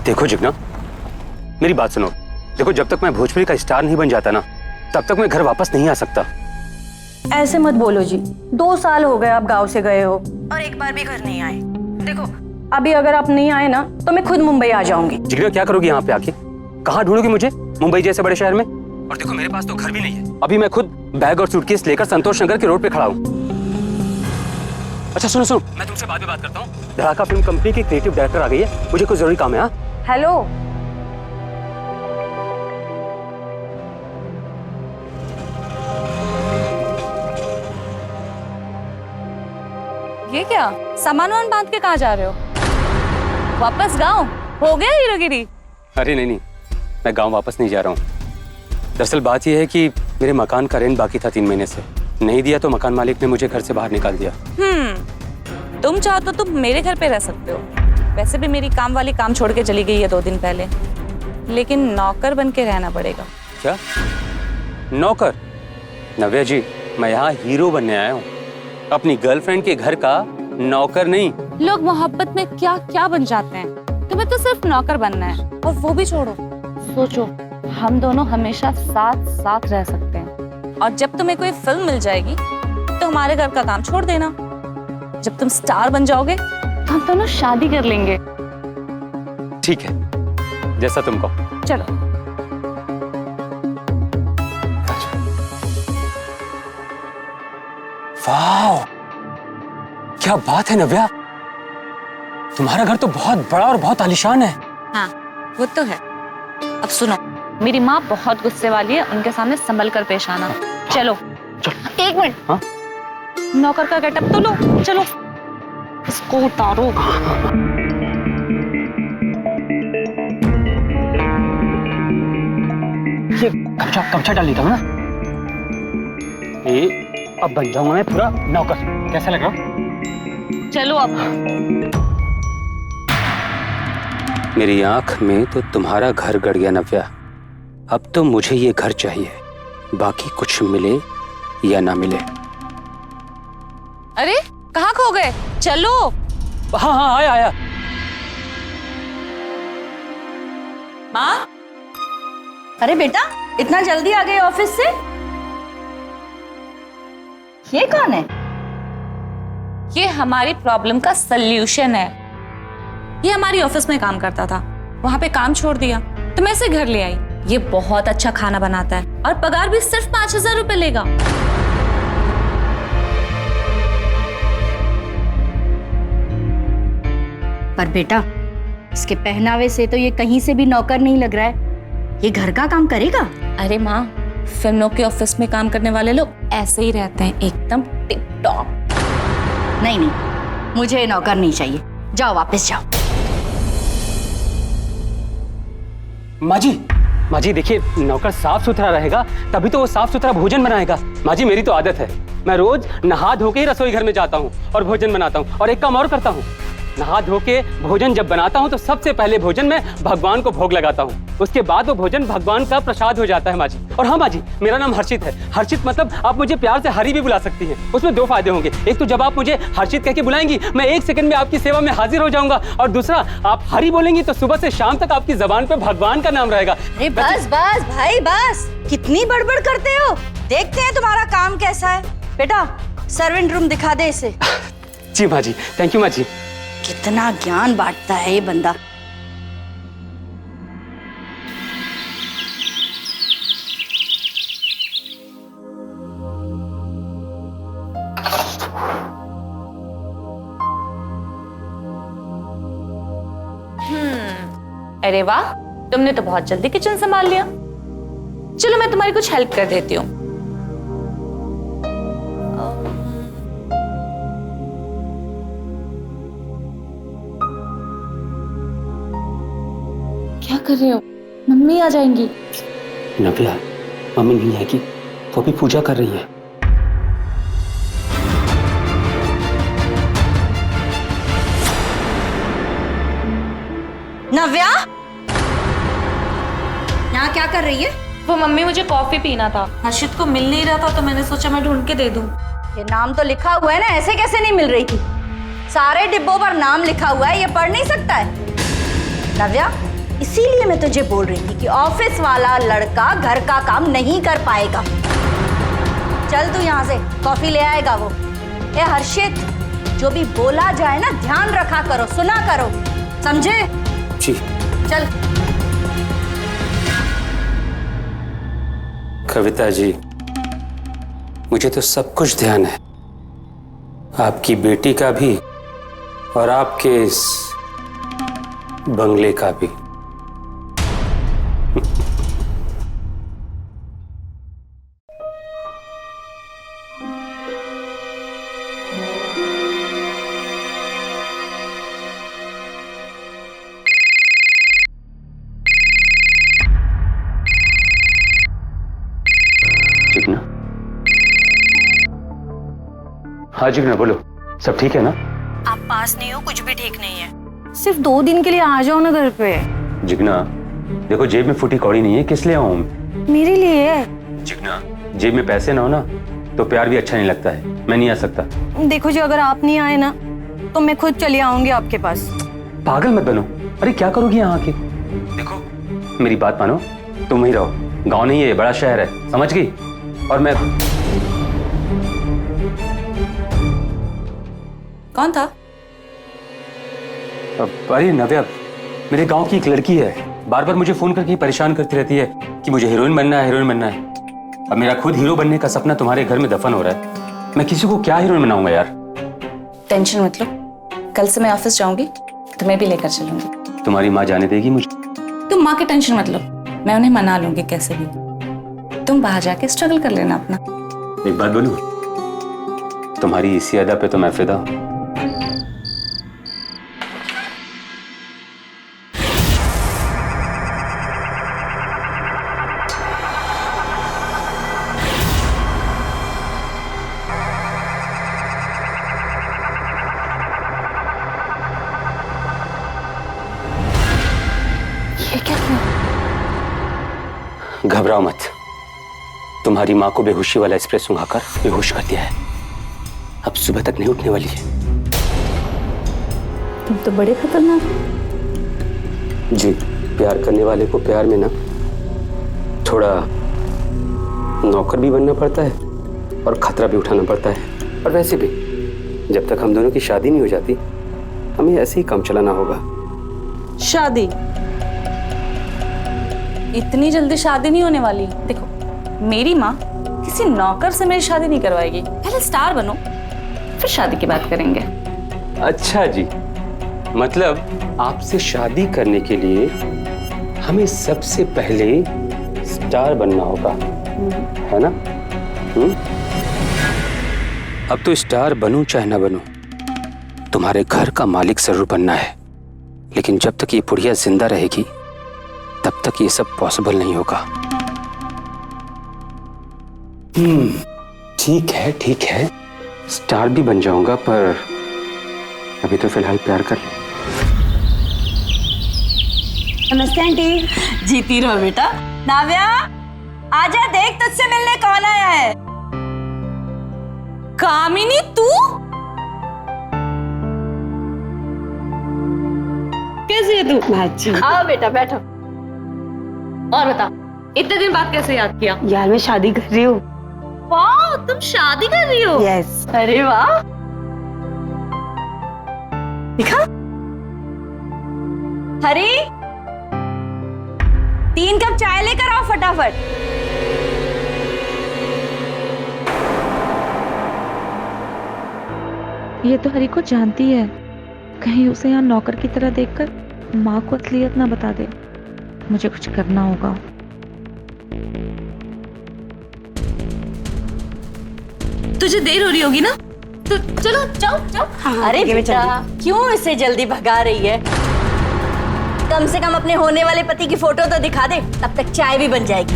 देखो जिग्ना, मेरी बात सुनो। देखो, जब तक मैं भोजपुरी का स्टार नहीं बन जाता ना, तब तक मैं घर वापस नहीं आ सकता। ऐसे मत बोलो जी, 2 साल हो गए आप गांव से गए हो और एक बार भी घर नहीं आए। देखो, अभी अगर आप नहीं आए ना तो मैं खुद मुंबई आ जाऊंगी। जिग्ना, क्या करोगी यहाँ पे आके? कहाँ ढूंढोगी मुझे मुंबई जैसे बड़े शहर में? और देखो, मेरे पास तो घर भी नहीं है। अभी मैं खुद बैग और सूटकेस लेकर संतोष नगर के रोड पे खड़ा हूँ। अच्छा सुनो सुनो, मैं तुमसे बाद में बात करता हूँ। धड़ाका फिल्म कंपनी की क्रिएटिव डायरेक्टर आ गई है, मुझे कोई जरूरी काम है। हाँ, हेलो, ये क्या सामान वामान बांध के कहाँ जा रहे हो? वापस गांव? हो गया हीरोगिरी? अरे नहीं, मैं गांव वापस नहीं जा रहा हूँ। दरअसल बात यह है कि मेरे मकान का रेंट बाकी था 3 महीने से। नहीं दिया तो मकान मालिक ने मुझे घर से बाहर निकाल दिया। तुम चाहो तो तुम मेरे घर पे रह सकते हो। वैसे भी मेरी काम वाली काम छोड़ के चली गई है 2 दिन पहले, लेकिन नौकर बन के रहना पड़ेगा। क्या नौकर? नव्या जी, मैं यहाँ हीरो बनने आया हूँ, अपनी गर्लफ्रेंड के घर का नौकर नहीं। लोग मोहब्बत में क्या क्या बन जाते हैं, तुम्हें तो सिर्फ नौकर बनना है। और वो भी छोड़ो, सोचो हम दोनों हमेशा साथ साथ रह सकते हैं। और जब तुम्हें कोई फिल्म मिल जाएगी तो हमारे घर का काम छोड़ देना। जब तुम स्टार बन जाओगे तो हम दोनों शादी कर लेंगे। ठीक है, जैसा तुम कहो। चलो। वाह, क्या बात है नव्या, तुम्हारा घर तो बहुत बड़ा और बहुत आलीशान है। हाँ, वो तो है। अब सुनो, मेरी माँ बहुत गुस्से वाली है, उनके सामने संभल कर पेश आना। चलो चलो। 1 मिनट। हाँ? नौकर का गेटअप तो लो, चलो इसको उतारो। ये कपड़ा डाल देता हूँ ना, ये अब बन जाऊंगा मैं पूरा नौकर। कैसा लग रहा? चलो अब। मेरी आंख में तो तुम्हारा घर गड़ गया नव्या। अब तो मुझे ये घर चाहिए, बाकी कुछ मिले या ना मिले। अरे कहाँ खो गए? चलो। हाँ हाँ, आया। माँ, अरे बेटा, इतना जल्दी आ गए ऑफिस से? ये कौन है? ये हमारी प्रॉब्लम का सल्यूशन है। ये हमारी ऑफिस में काम करता था, वहां पे काम छोड़ दिया तो मैं इसे घर ले आई। ये बहुत अच्छा खाना बनाता है और पगार भी सिर्फ 5000 रुपए लेगा। पर बेटा, इसके पहनावे से तो ये कहीं से भी नौकर नहीं लग रहा है। ये घर का काम करेगा? अरे माँ, फिल्मों के ऑफिस में काम करने वाले लोग ऐसे ही रहते हैं, एकदम टिप टॉप। नहीं नहीं, मुझे नौकर नहीं चाहिए। जाओ, वापस जाओ। माँ जी देखिए, नौकर साफ सुथरा रहेगा तभी तो वो साफ सुथरा भोजन बनाएगा। माँ जी, मेरी तो आदत है, मैं रोज नहा धो के ही रसोई घर में जाता हूँ और भोजन बनाता हूँ। और एक काम और करता हूँ, नहा धो के भोजन जब बनाता हूँ तो सबसे पहले भोजन में भगवान को भोग लगाता हूँ, उसके बाद वो भोजन भगवान का प्रसाद हो जाता है माँ जी। और हाँ माँ जी, मेरा नाम हर्षित है। हर्षित मतलब आप मुझे प्यार से हरी भी बुला सकती हैं। उसमें 2 फायदे होंगे। एक तो जब आप मुझे हर्षित कह के बुलाएंगी, मैं 1 सेकंड में आपकी सेवा में हाजिर हो जाऊंगा। और दूसरा, आप हरी बोलेंगी तो सुबह से शाम तक आपकी जबान पे भगवान का नाम रहेगा। अरे बस बस भाई बस, कितनी बड़बड़ करते हो। देखते हैं तुम्हारा काम कैसा है। बेटा, सर्वेंट रूम दिखा दे इसे। जी माँ जी, थैंक यू माँ जी। कितना ज्ञान बांटता है ये बंदा। अरे वाह, तुमने तो बहुत जल्दी किचन संभाल लिया। चलो मैं तुम्हारी कुछ हेल्प कर देती हूँ। क्या कर रहे हो? मम्मी आ जाएंगी। नव्या, मम्मी नहीं है कि वो भी पूजा कर रही है। नव्या, यहाँ क्या कर रही है? वो मम्मी, मुझे कॉफी पीना था, हर्षित को मिल नहीं रहा था तो मैंने सोचा मैं ढूंढ के दे दूं। ये नाम तो लिखा हुआ है ना, ऐसे कैसे नहीं मिल रही थी? सारे डिब्बों पर नाम लिखा हुआ है, ये पढ़ नहीं सकता है? नव्या, इसीलिए मैं तुझे बोल रही थी कि ऑफिस वाला लड़का घर का काम नहीं कर पाएगा। चल तू यहाँ से, कॉफी ले आएगा वो। ए हर्षित, जो भी बोला जाए ना ध्यान रखा करो, सुना करो, समझे? जी। चल। कविता जी, मुझे तो सब कुछ ध्यान है, आपकी बेटी का भी और आपके इस बंगले का भी। जिग्ना, हाँ जिग्ना बोलो, सब ठीक है ना? आप पास नहीं हो, कुछ भी ठीक नहीं है। सिर्फ 2 दिन के लिए आ जाओ ना घर पे। जिग्ना देखो, जेब में फूटी कौड़ी नहीं है, किस लिए आऊं? मेरे लिए है। जिग्ना, जेब में पैसे ना हो ना तो प्यार भी अच्छा नहीं लगता है, मैं नहीं आ सकता। देखो जी, अगर आप नहीं आए ना तो मैं खुद चली आऊंगी आपके पास। पागल मत बनो, अरे क्या करोगी यहाँ आके? देखो मेरी बात मानो, तुम वहीं रहो, गांव नहीं है ये, बड़ा शहर है, समझ गई? और मैं कौन था? अरे नव्या, मेरे गांव की एक लड़की है, बार बार मुझे फोन करके परेशान करती रहती है कि मुझे हीरोइन बनना है, हीरोइन बनना है। अब मेरा खुद हीरो बनने का सपना तुम्हारे घर में दफन हो रहा है, मैं किसी को क्या हीरोइन बनाऊंगा यार? टेंशन मत लो, कल से मैं ऑफिस जाऊंगी, तुम्हें भी लेकर चलूंगी। तुम्हारी माँ जाने देगी मुझे? तुम माँ की टेंशन मत लो, मैं उन्हें मना लूंगी कैसे भी। तुम बाहर जाके स्ट्रगल कर लेना अपना। एक बात बोलूं, तुम्हारी इसी अदा पे तो मैं फिदा हूं। ये क्या किया? घबराओ मत, तुम्हारी माँ को बेहोशी वाला एस्प्रेसो खाकर बेहोश कर दिया है, अब सुबह तक नहीं उठने वाली है। तुम तो बड़े खतरनाक हो। जी, प्यार करने वाले को प्यार में ना थोड़ा नौकर भी बनना पड़ता है और खतरा भी उठाना पड़ता है। और वैसे भी जब तक हम दोनों की शादी नहीं हो जाती, हमें ऐसे ही काम चलाना होगा। शादी? इतनी जल्दी शादी नहीं होने वाली। देखो, मेरी माँ किसी नौकर से मेरी शादी नहीं करवाएगी। पहले स्टार बनो, फिर शादी की बात करेंगे। अच्छा जी, मतलब आपसे शादी करने के लिए हमें सबसे पहले स्टार बनना होगा, है ना? अब तो स्टार बनूं चाहे ना बनूं, तुम्हारे घर का मालिक जरूर बनना है। लेकिन जब तक ये बुढ़िया जिंदा रहेगी तब तक ये सब पॉसिबल नहीं होगा। ठीक है, स्टार भी बन जाऊंगा, पर अभी तो फिलहाल प्यार कर ले। नमस्ते आंटी। जीती रहो बेटा। नाव्या, आजा, देख तुझसे मिलने कौन आया है। कामिनी, तू कैसी है तू? अच्छा, आओ बेटा बैठो। और बता, इतने दिन बाद कैसे याद किया? यार मैं शादी कर रही हूँ। वाह, तुम शादी कर रही हो? यस। अरे वाह। दिखा। हरी, 3 कप चाय लेकर आओ फटाफट। ये तो हरी को जानती है, कहीं उसे यहाँ नौकर की तरह देखकर माँ को असलियत ना बता दे। मुझे कुछ करना होगा। तुझे देर हो रही होगी ना, तो चलो जाओ जाओ। अरे बेटा, क्यों इसे जल्दी भगा रही है? कम से कम अपने होने वाले पति की फोटो तो दिखा दे, तब तक चाय भी बन जाएगी।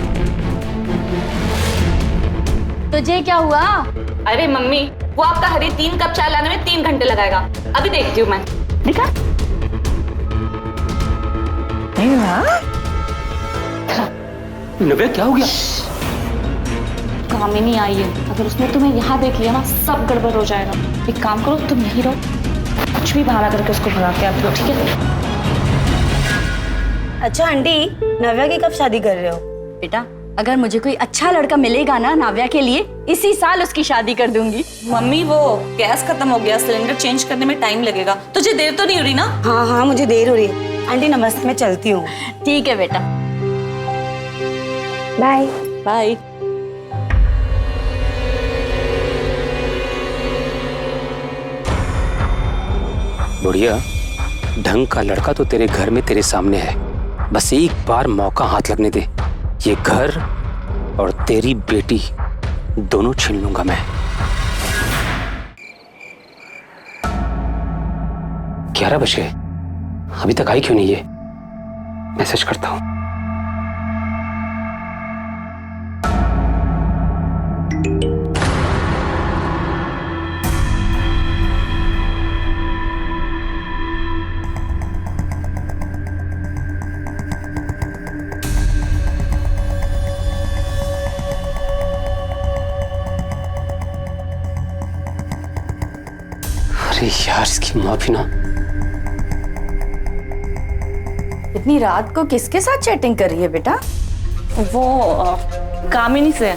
तुझे क्या हुआ? अरे मम्मी, वो आपका हरी 3 कप चाय लाने में 3 घंटे लगाएगा। अभी देखती हूँ मैं। दिखा। नव्या, क्या हो गया? कामिनी आई है, अगर उसने तुम्हें यहाँ देख लिया ना, सब गड़बड़ हो जाएगा। एक काम करो, तुम यहीं रहो, कुछ भी बहाना करके उसको भगा के आती हो, ठीक है? अच्छा आंटी, नव्या की कब शादी कर रहे हो? बेटा अगर मुझे कोई अच्छा लड़का मिलेगा ना नाव्या के लिए, इसी साल उसकी शादी कर दूंगी। मम्मी वो गैस खत्म हो गया, सिलेंडर चेंज करने में टाइम लगेगा। तुझे देर तो नहीं हो रही ना? हाँ हाँ मुझे देर हो रही है। आंटी नमस्ते, मैं चलती हूँ। ठीक है बेटा, बाय बाय। बुढ़िया, ढंग का लड़का तो तेरे घर में तेरे सामने है, बस एक बार मौका हाथ लगने दे, ये घर और तेरी बेटी दोनों छीन लूंगा मैं। 11 बजे अभी तक आई क्यों नहीं है? मैसेज करता हूं। अरे यार, इसकी माँ भी ना। इतनी रात को किसके साथ चैटिंग कर रही है बेटा? वो कामिनी से।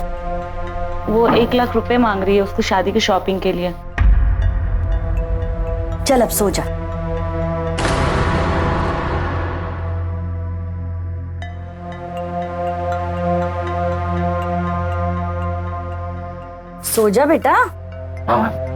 वो 1 लाख रुपए मांग रही है उसको शादी की शॉपिंग के लिए। चल अब सो जा। सो जा बेटा। हाँ।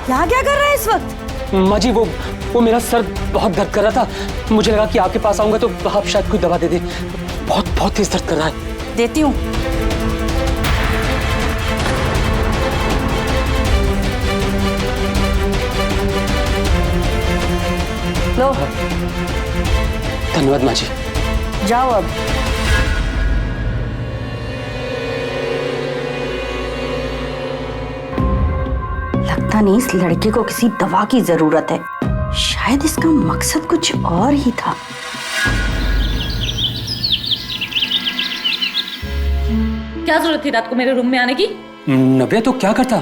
यहाँ क्या कर रहा है इस वक्त? माँ जी, वो मेरा सर बहुत दर्द कर रहा था, मुझे लगा कि आपके पास आऊंगा तो आप शायद कोई दवा दे दे। बहुत बहुत तेज दर्द कर रहा है। देती हूँ। लो। धन्यवाद माँ जी। जाओ अब। लगता नहीं इस लड़के को किसी दवा की जरूरत है, शायद इसका मकसद कुछ और ही था। क्या जरूरत थी रात को मेरे रूम में आने की? नव्या तो क्या करता,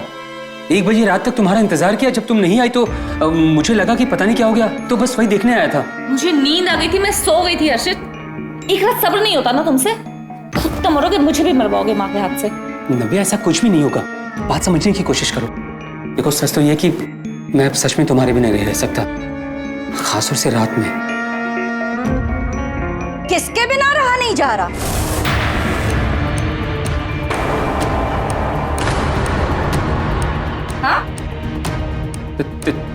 1 बजे रात तक तुम्हारा इंतजार किया, जब तुम नहीं आई तो मुझे लगा कि पता नहीं क्या हो गया, तो बस वही देखने आया था। मुझे नींद आ गई थी, मैं सो गई थी हर्षित। एक रात सब्र नहीं होता ना तुमसे? खुद तो मरोगे, मुझे भी मरवाओगे माँ के हाथ से। नव्या ऐसा कुछ भी नहीं होगा, बात समझने की कोशिश करो। देखो सच तो ये कि मैं अब सच में तुम्हारे बिना नहीं रह सकता, खासतौर से रात में। किसके बिना रहा नहीं जा रहा? हाँ?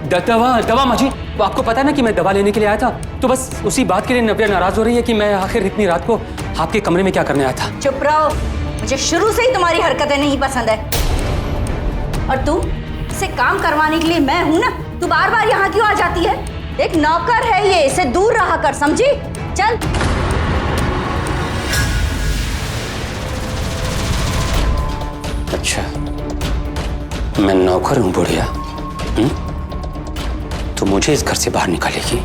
दवा माँ जी, आपको पता है ना कि मैं दवा लेने के लिए आया था, तो बस उसी बात के लिए नव्या नाराज हो रही है कि मैं आखिर इतनी रात को आपके कमरे में क्या करने आया था। चुप रहो, मुझे शुरू से ही तुम्हारी हरकतें नहीं पसंद है। और तू से काम करवाने के लिए मैं हूं ना, तू बार बार यहाँ क्यों आ जाती है? एक नौकर है ये, इसे दूर रहा कर, समझी? चल। अच्छा, मैं नौकर हूं बुढ़िया? तो मुझे इस घर से बाहर निकालेगी?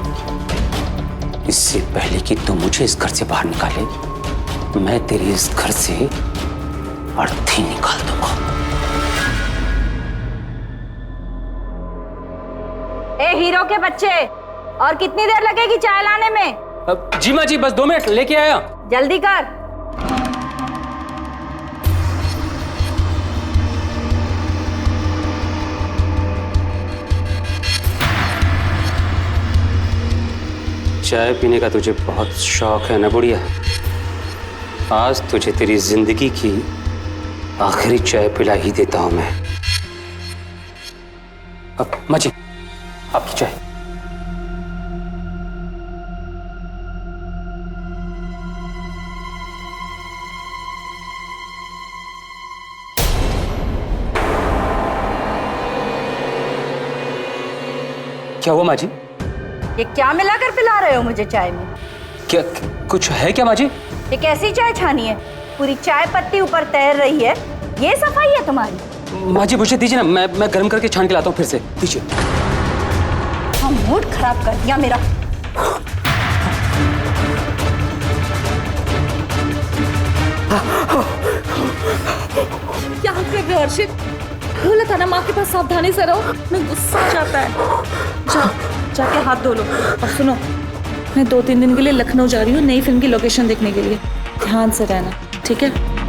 इससे पहले कि तू मुझे इस घर से बाहर निकाले, मैं तेरे इस घर से अर्थी निकाल दूंगा। ए हीरो के बच्चे, और कितनी देर लगेगी चाय लाने में? जी माँ जी, बस 2 मिनट, लेके आया। जल्दी कर। चाय पीने का तुझे बहुत शौक है ना बुढ़िया? आज तुझे तेरी जिंदगी की आखिरी चाय पिला ही देता हूं मैं। अब माँ जी, आपकी चाय। क्या हुआ माँ जी? ये क्या मिलाकर पिला रहे हो मुझे चाय में? क्या कुछ है क्या माँ जी? ये कैसी चाय छानी है? पूरी चाय पत्ती ऊपर तैर रही है, ये सफाई है तुम्हारी? माँ जी मुझे दीजिए ना, मैं गर्म करके छान के लाता हूँ फिर से, दीजिए। हाँ, मूड खराब कर दिया मेरा। क्या कर रहे हो हर्षित? बोला था ना माँ के पास सावधानी से रहो, मैं गुस्सा आ जाता है। जाके हाथ धो लो। और सुनो, मैं 2-3 दिन के लिए लखनऊ जा रही हूँ नई फिल्म की लोकेशन देखने के लिए। ध्यान से रहना, ठीक है?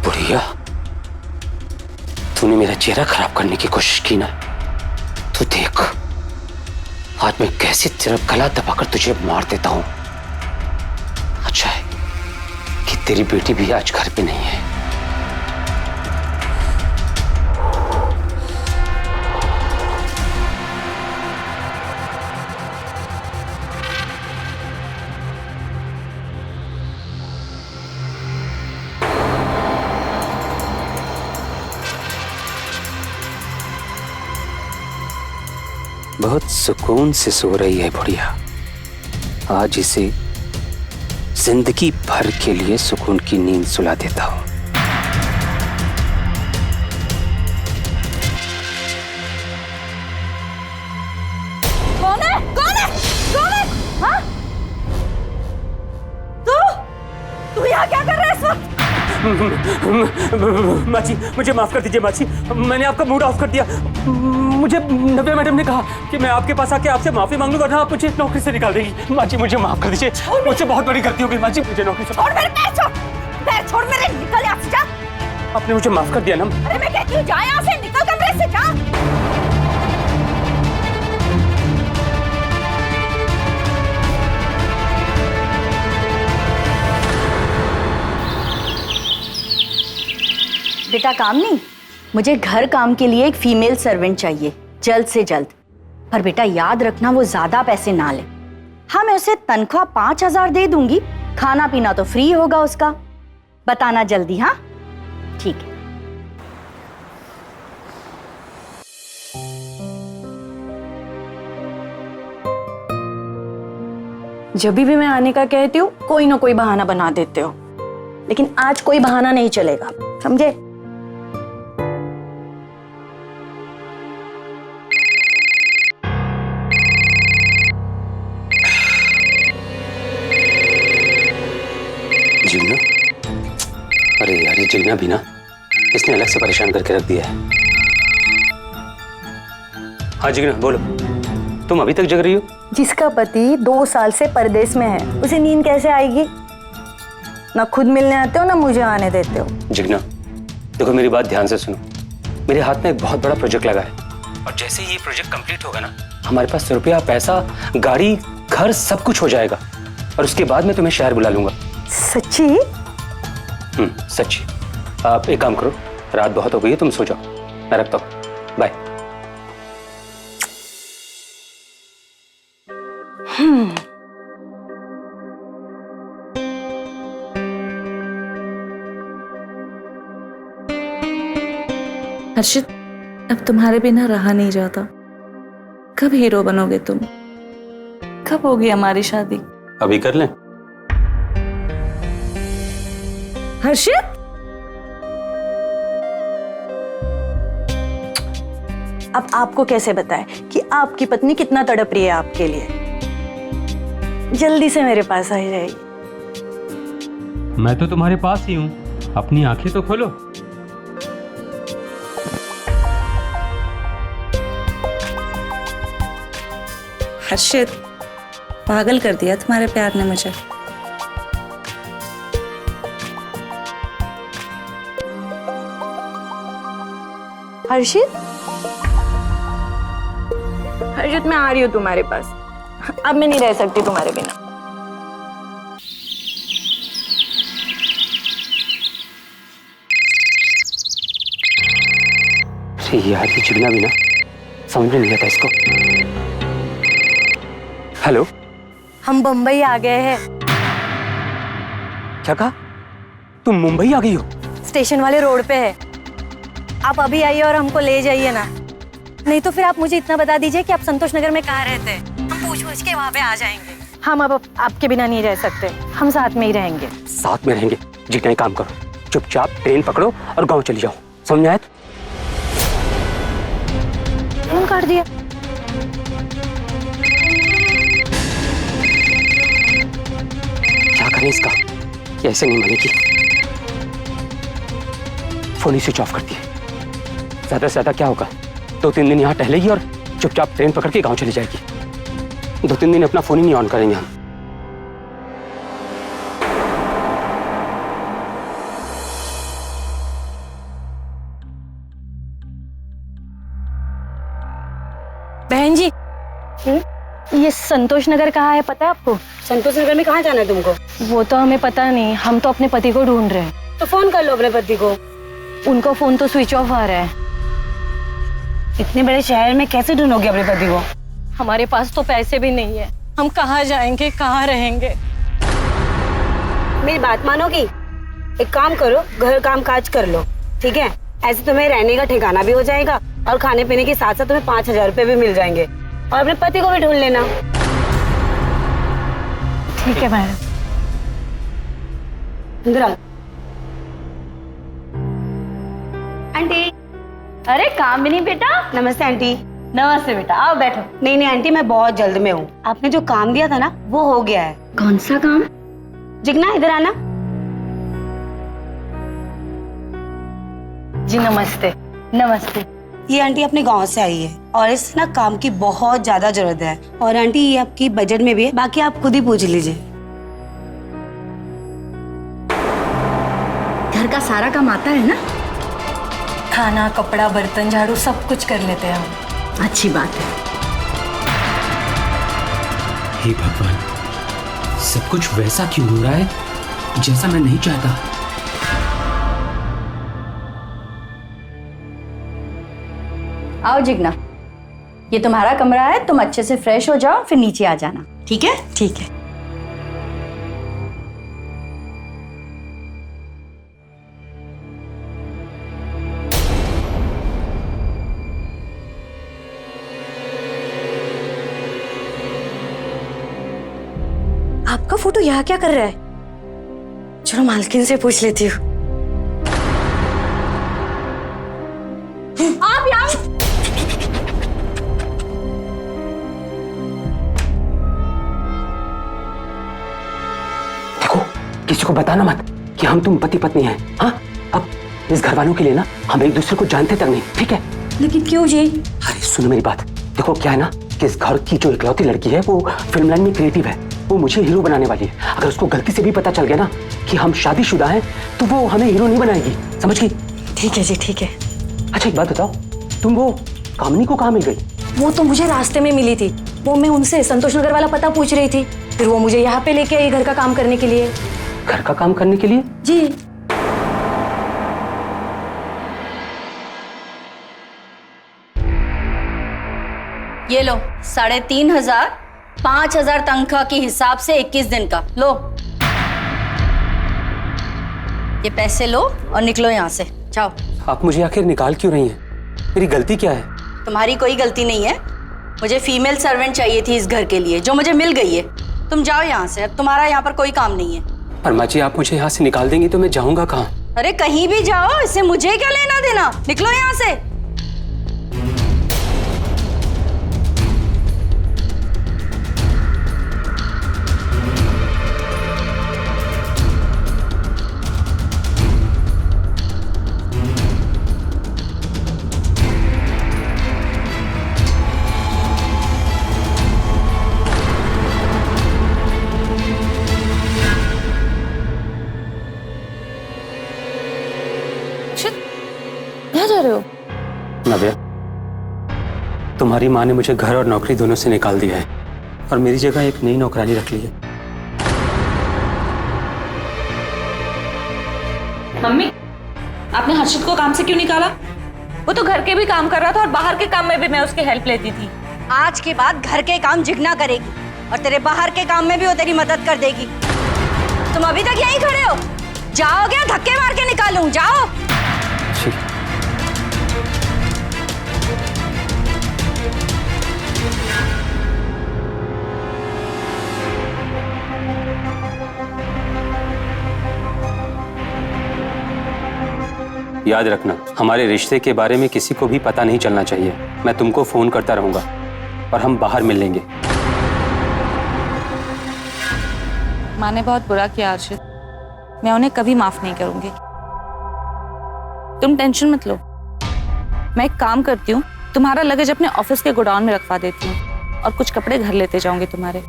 बुढ़िया, तूने मेरा चेहरा खराब करने की कोशिश की ना, तू देख आज मैं कैसे तेरा गला दबाकर तुझे मार देता हूं। अच्छा है कि तेरी बेटी भी आज घर पे नहीं है। बहुत सुकून से सो रही है बुढ़िया। आज इसे जिंदगी भर के लिए सुकून की नींद सुला देता हूं। कौन है? कौन है? कौन है? हाँ? तू यहाँ क्या कर रहा है इस वक्त? माँ जी मुझे माफ कर दीजिए। माँ जी मैंने आपका मूड ऑफ कर दिया। मुझे नव्या मैडम ने कहा कि मैं आपके पास आके आपसे माफी मांग लूं वरना आप मुझे नौकरी से निकाल देंगी। माँ जी मुझे माफ कर दीजिए, मुझसे बहुत बड़ी गलती हो गई। माँ जी मुझे नौकरी से छोड़ मेरे पैर, छोड़ पैर, छोड़ मेरे, निकल यहाँ से, जा। आपने मुझे माफ कर दिया ना। अरे मैं कहती हूँ जा यहाँ से, निकल कमरे से, जा। बेटा काम नहीं, मुझे घर काम के लिए एक फीमेल सर्वेंट चाहिए जल्द से जल्द। पर बेटा याद रखना वो ज्यादा पैसे ना ले। हाँ मैं उसे तनख्वाह 5,000 दे दूंगी, खाना पीना तो फ्री होगा उसका। बताना जल्दी। हाँ ठीक है। जब भी मैं आने का कहती हूँ कोई ना कोई बहाना बना देते हो, लेकिन आज कोई बहाना नहीं चलेगा, समझे? जिगना, अरे यार ये जिगना भी ना इसने अलग से परेशान करके रख दिया है। हाँ जिगना बोलो, तुम अभी तक जग रही हो? जिसका पति 2 साल से परदेश में है उसे नींद कैसे आएगी? ना खुद मिलने आते हो ना मुझे आने देते हो। जिगना देखो मेरी बात ध्यान से सुनो, मेरे हाथ में एक बहुत बड़ा प्रोजेक्ट लगा है और जैसे ही ये प्रोजेक्ट कंप्लीट होगा ना हमारे पास रुपया, पैसा, गाड़ी, घर सब कुछ हो जाएगा और उसके बाद मैं तुम्हें शहर बुला लूंगा। सच्ची? सच्ची। आप एक काम करो, रात बहुत हो गई है, तुम सो जाओ, मैं रखता हूँ, बाय। हर्षित, अब तुम्हारे बिना रहा नहीं जाता। कब हीरो बनोगे तुम? कब होगी हमारी शादी? अभी कर लें? हर्षित, अब आपको कैसे बताएं कि आपकी पत्नी कितना तड़प रही है आपके लिए? जल्दी से मेरे पास आ जाएगी। मैं तो तुम्हारे पास ही हूँ, अपनी आंखें तो खोलो। हर्षित, पागल कर दिया तुम्हारे प्यार ने मुझे। हर्षित, हर्षित मैं आ रही हूँ तुम्हारे पास। अब मैं नहीं रह सकती तुम्हारे बिना। अरे यार ये चिड़िया भी ना समझ में नहीं आता इसको। हेलो हम बम्बई आ गए हैं। क्या कहा? तुम मुंबई आ गई हो? स्टेशन वाले रोड पे है। आप अभी आइए और हमको ले जाइए ना। नहीं तो फिर आप मुझे इतना बता दीजिए कि आप संतोष नगर में कहाँ रहते हैं। हम पूछ के वहाँ पे आ जाएंगे। हम अब आपके बिना नहीं रह सकते, हम साथ में ही रहेंगे। साथ में रहेंगे? जितना ही काम करो, चुपचाप ट्रेन पकड़ो और गांव चली जाओ, समझ में आया? फोन काट दिया। क्या करें इसका, ये ऐसे नहीं मानेगी। फोन ही स्विच ऑफ करती है। ज्यादा से ज्यादा क्या होगा, 2-3 दिन यहाँ टहलेगी और चुपचाप ट्रेन पकड़ के गांव चली जाएगी। 2-3 दिन अपना फोन ही नहीं ऑन करेंगे हम। बहन जी, ये संतोष नगर कहाँ है पता है आपको? संतोष नगर में कहाँ जाना है तुमको? वो तो हमें पता नहीं, हम तो अपने पति को ढूंढ रहे हैं। तो फोन कर लो अपने पति को। उनका फोन तो स्विच ऑफ आ रहा है। इतने बड़े शहर में कैसे ढूंढोगे अपने पति को? हमारे पास तो पैसे भी नहीं है, हम कहाँ जाएंगे, कहाँ रहेंगे? मेरी बात मानोगी? एक काम करो, घर काम काज कर लो, ठीक है? ऐसे तुम्हें रहने का ठिकाना भी हो जाएगा और खाने पीने के साथ साथ तुम्हें 5,000 रुपए भी मिल जाएंगे। और अपने पति को भी ढूंढ लेना। ठीक है मैडम। इंदिरा आंटी। अरे कामिनी बेटा। नमस्ते आंटी। नमस्ते बेटा, आओ बैठो। नहीं नहीं आंटी, मैं बहुत जल्द में हूँ। आपने जो काम दिया था ना, वो हो गया है। कौन सा काम? जिगना इधर आना। जी नमस्ते। नमस्ते। ये आंटी अपने गांव से आई है और इस ना काम की बहुत ज्यादा जरूरत है। और आंटी ये आपकी बजट में भी है, बाकी आप खुद ही पूछ लीजिए। घर का सारा काम आता है ना? खाना, कपड़ा, बर्तन, झाड़ू सब कुछ कर लेते हैं हम। अच्छी बात है। हे भगवान, सब कुछ वैसा क्यों हो रहा है जैसा मैं नहीं चाहता? आओ जिगना, ये तुम्हारा कमरा है, तुम अच्छे से फ्रेश हो जाओ, फिर नीचे आ जाना, ठीक है? ठीक है। आपका फोटो यहाँ क्या कर रहा है? चलो मालकिन से पूछ लेती हूँ। आप यहाँ देखो, किसी को बताना मत कि हम तुम पति पत्नी हैं। हाँ, अब इस घर वालों के लिए ना हम एक दूसरे को जानते तक नहीं, ठीक है? लेकिन क्यों जी? अरे सुनो मेरी बात, देखो क्या है ना कि इस घर की जो इकलौती लड़की है वो फिल्म लाइन में क्रिएटिव है, वो मुझे हीरो बनाने वाली है। अगर उसको गलती से भी पता चल गया ना कि हम शादीशुदा हैं तो वो हमें हीरो नहीं बनाएगी, समझ गई? ठीक है जी, ठीक है। अच्छा एक बात बताओ, तुम वो कामनी को कहाँ मिल गई? वो तो मुझे रास्ते में मिली थी, वो मैं उनसे संतोष नगर वाला पता पूछ रही थी, फिर वो मुझे यहाँ पे लेके आई घर का काम करने के लिए। घर का काम करने के लिए? जी। ये लो 3,500, 5,000 तनख्वाह के हिसाब से 21 दिन का लो। ये पैसे लो और निकलो यहाँ से, जाओ। आप मुझे आखिर निकाल क्यों रही हैं? मेरी गलती क्या है? तुम्हारी कोई गलती नहीं है, मुझे फीमेल सर्वेंट चाहिए थी इस घर के लिए, जो मुझे मिल गई है। तुम जाओ यहाँ से, अब तुम्हारा यहाँ पर कोई काम नहीं है। पर माँ जी, आप मुझे यहाँ से निकाल देंगी तो मैं जाऊँगा कहाँ? अरे कहीं भी जाओ, इससे मुझे क्या लेना देना, निकलो यहाँ से। कहाँ जा रहे हो? नव्या, तुम्हारी माँ ने मुझे घर और नौकरी दोनों से निकाल दिया है और मेरी जगह एक नई नौकरानी रख ली है। मम्मी, आपने हर्षित को काम से क्यों निकाला? वो तो घर के भी काम कर रहा था और बाहर के काम में भी मैं उसकी हेल्प लेती थी। आज के बाद घर के काम जिगना करेगी, और तेरे बाहर के काम में भी वो तेरी मदद कर देगी। तुम अभी तक यहीं खड़े हो? जाओगे या धक्के मार के निकालूं? जाओ। ठीक। याद रखना, हमारे रिश्ते के बारे में किसी को भी पता नहीं चलना चाहिए। मैं तुमको फोन करता रहूंगा और हम बाहर मिल लेंगे। माँ ने बहुत बुरा किया अर्शित, मैं उन्हें कभी माफ नहीं करूंगी। तुम टेंशन मत लो, मैं एक काम करती हूँ, तुम्हारा लगेज अपने ऑफिस के गोडाउन में रखवा देती हूँ और कुछ कपड़े घर लेते जाऊंगी तुम्हारे।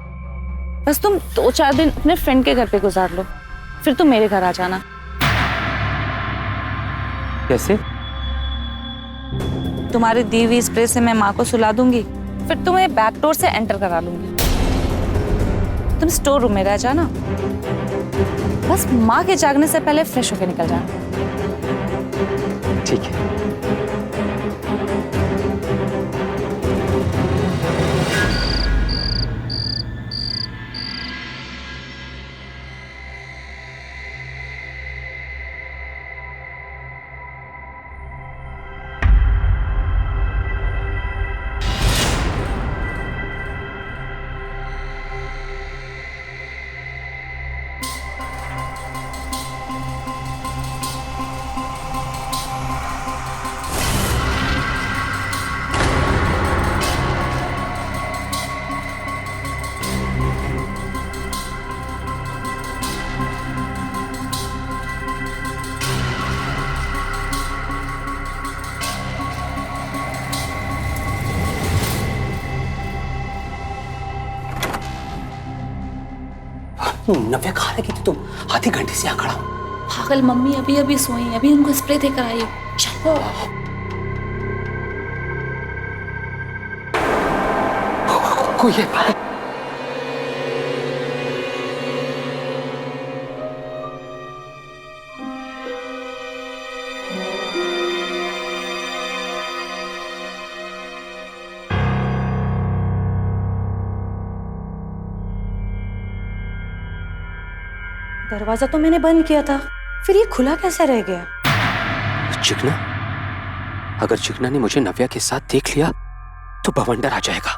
बस तुम 2-4 दिन अपने फ्रेंड के घर पे गुजार लो, फिर तुम मेरे घर आ जाना। कैसे? तुम्हारी दी हुई स्प्रे से मैं माँ को सुला दूंगी, फिर तुम्हें बैक डोर से एंटर करा लूंगी। तुम स्टोर रूम में रह जाना, बस माँ के जागने से पहले फ्रेश होकर निकल जाना। ठीक है। नव्या कहाँ लगी थी तुम? आधे घंटे से यहाँ खड़ा हूँ। पागल, मम्मी अभी अभी सोई, अभी उनको स्प्रे देकर आई हूँ। चलो। कोई है? दरवाजा तो मैंने बंद किया था, फिर ये खुला कैसे रह गया? चिकना, अगर चिकना ने मुझे नव्या के साथ देख लिया तो बवंडर आ जाएगा।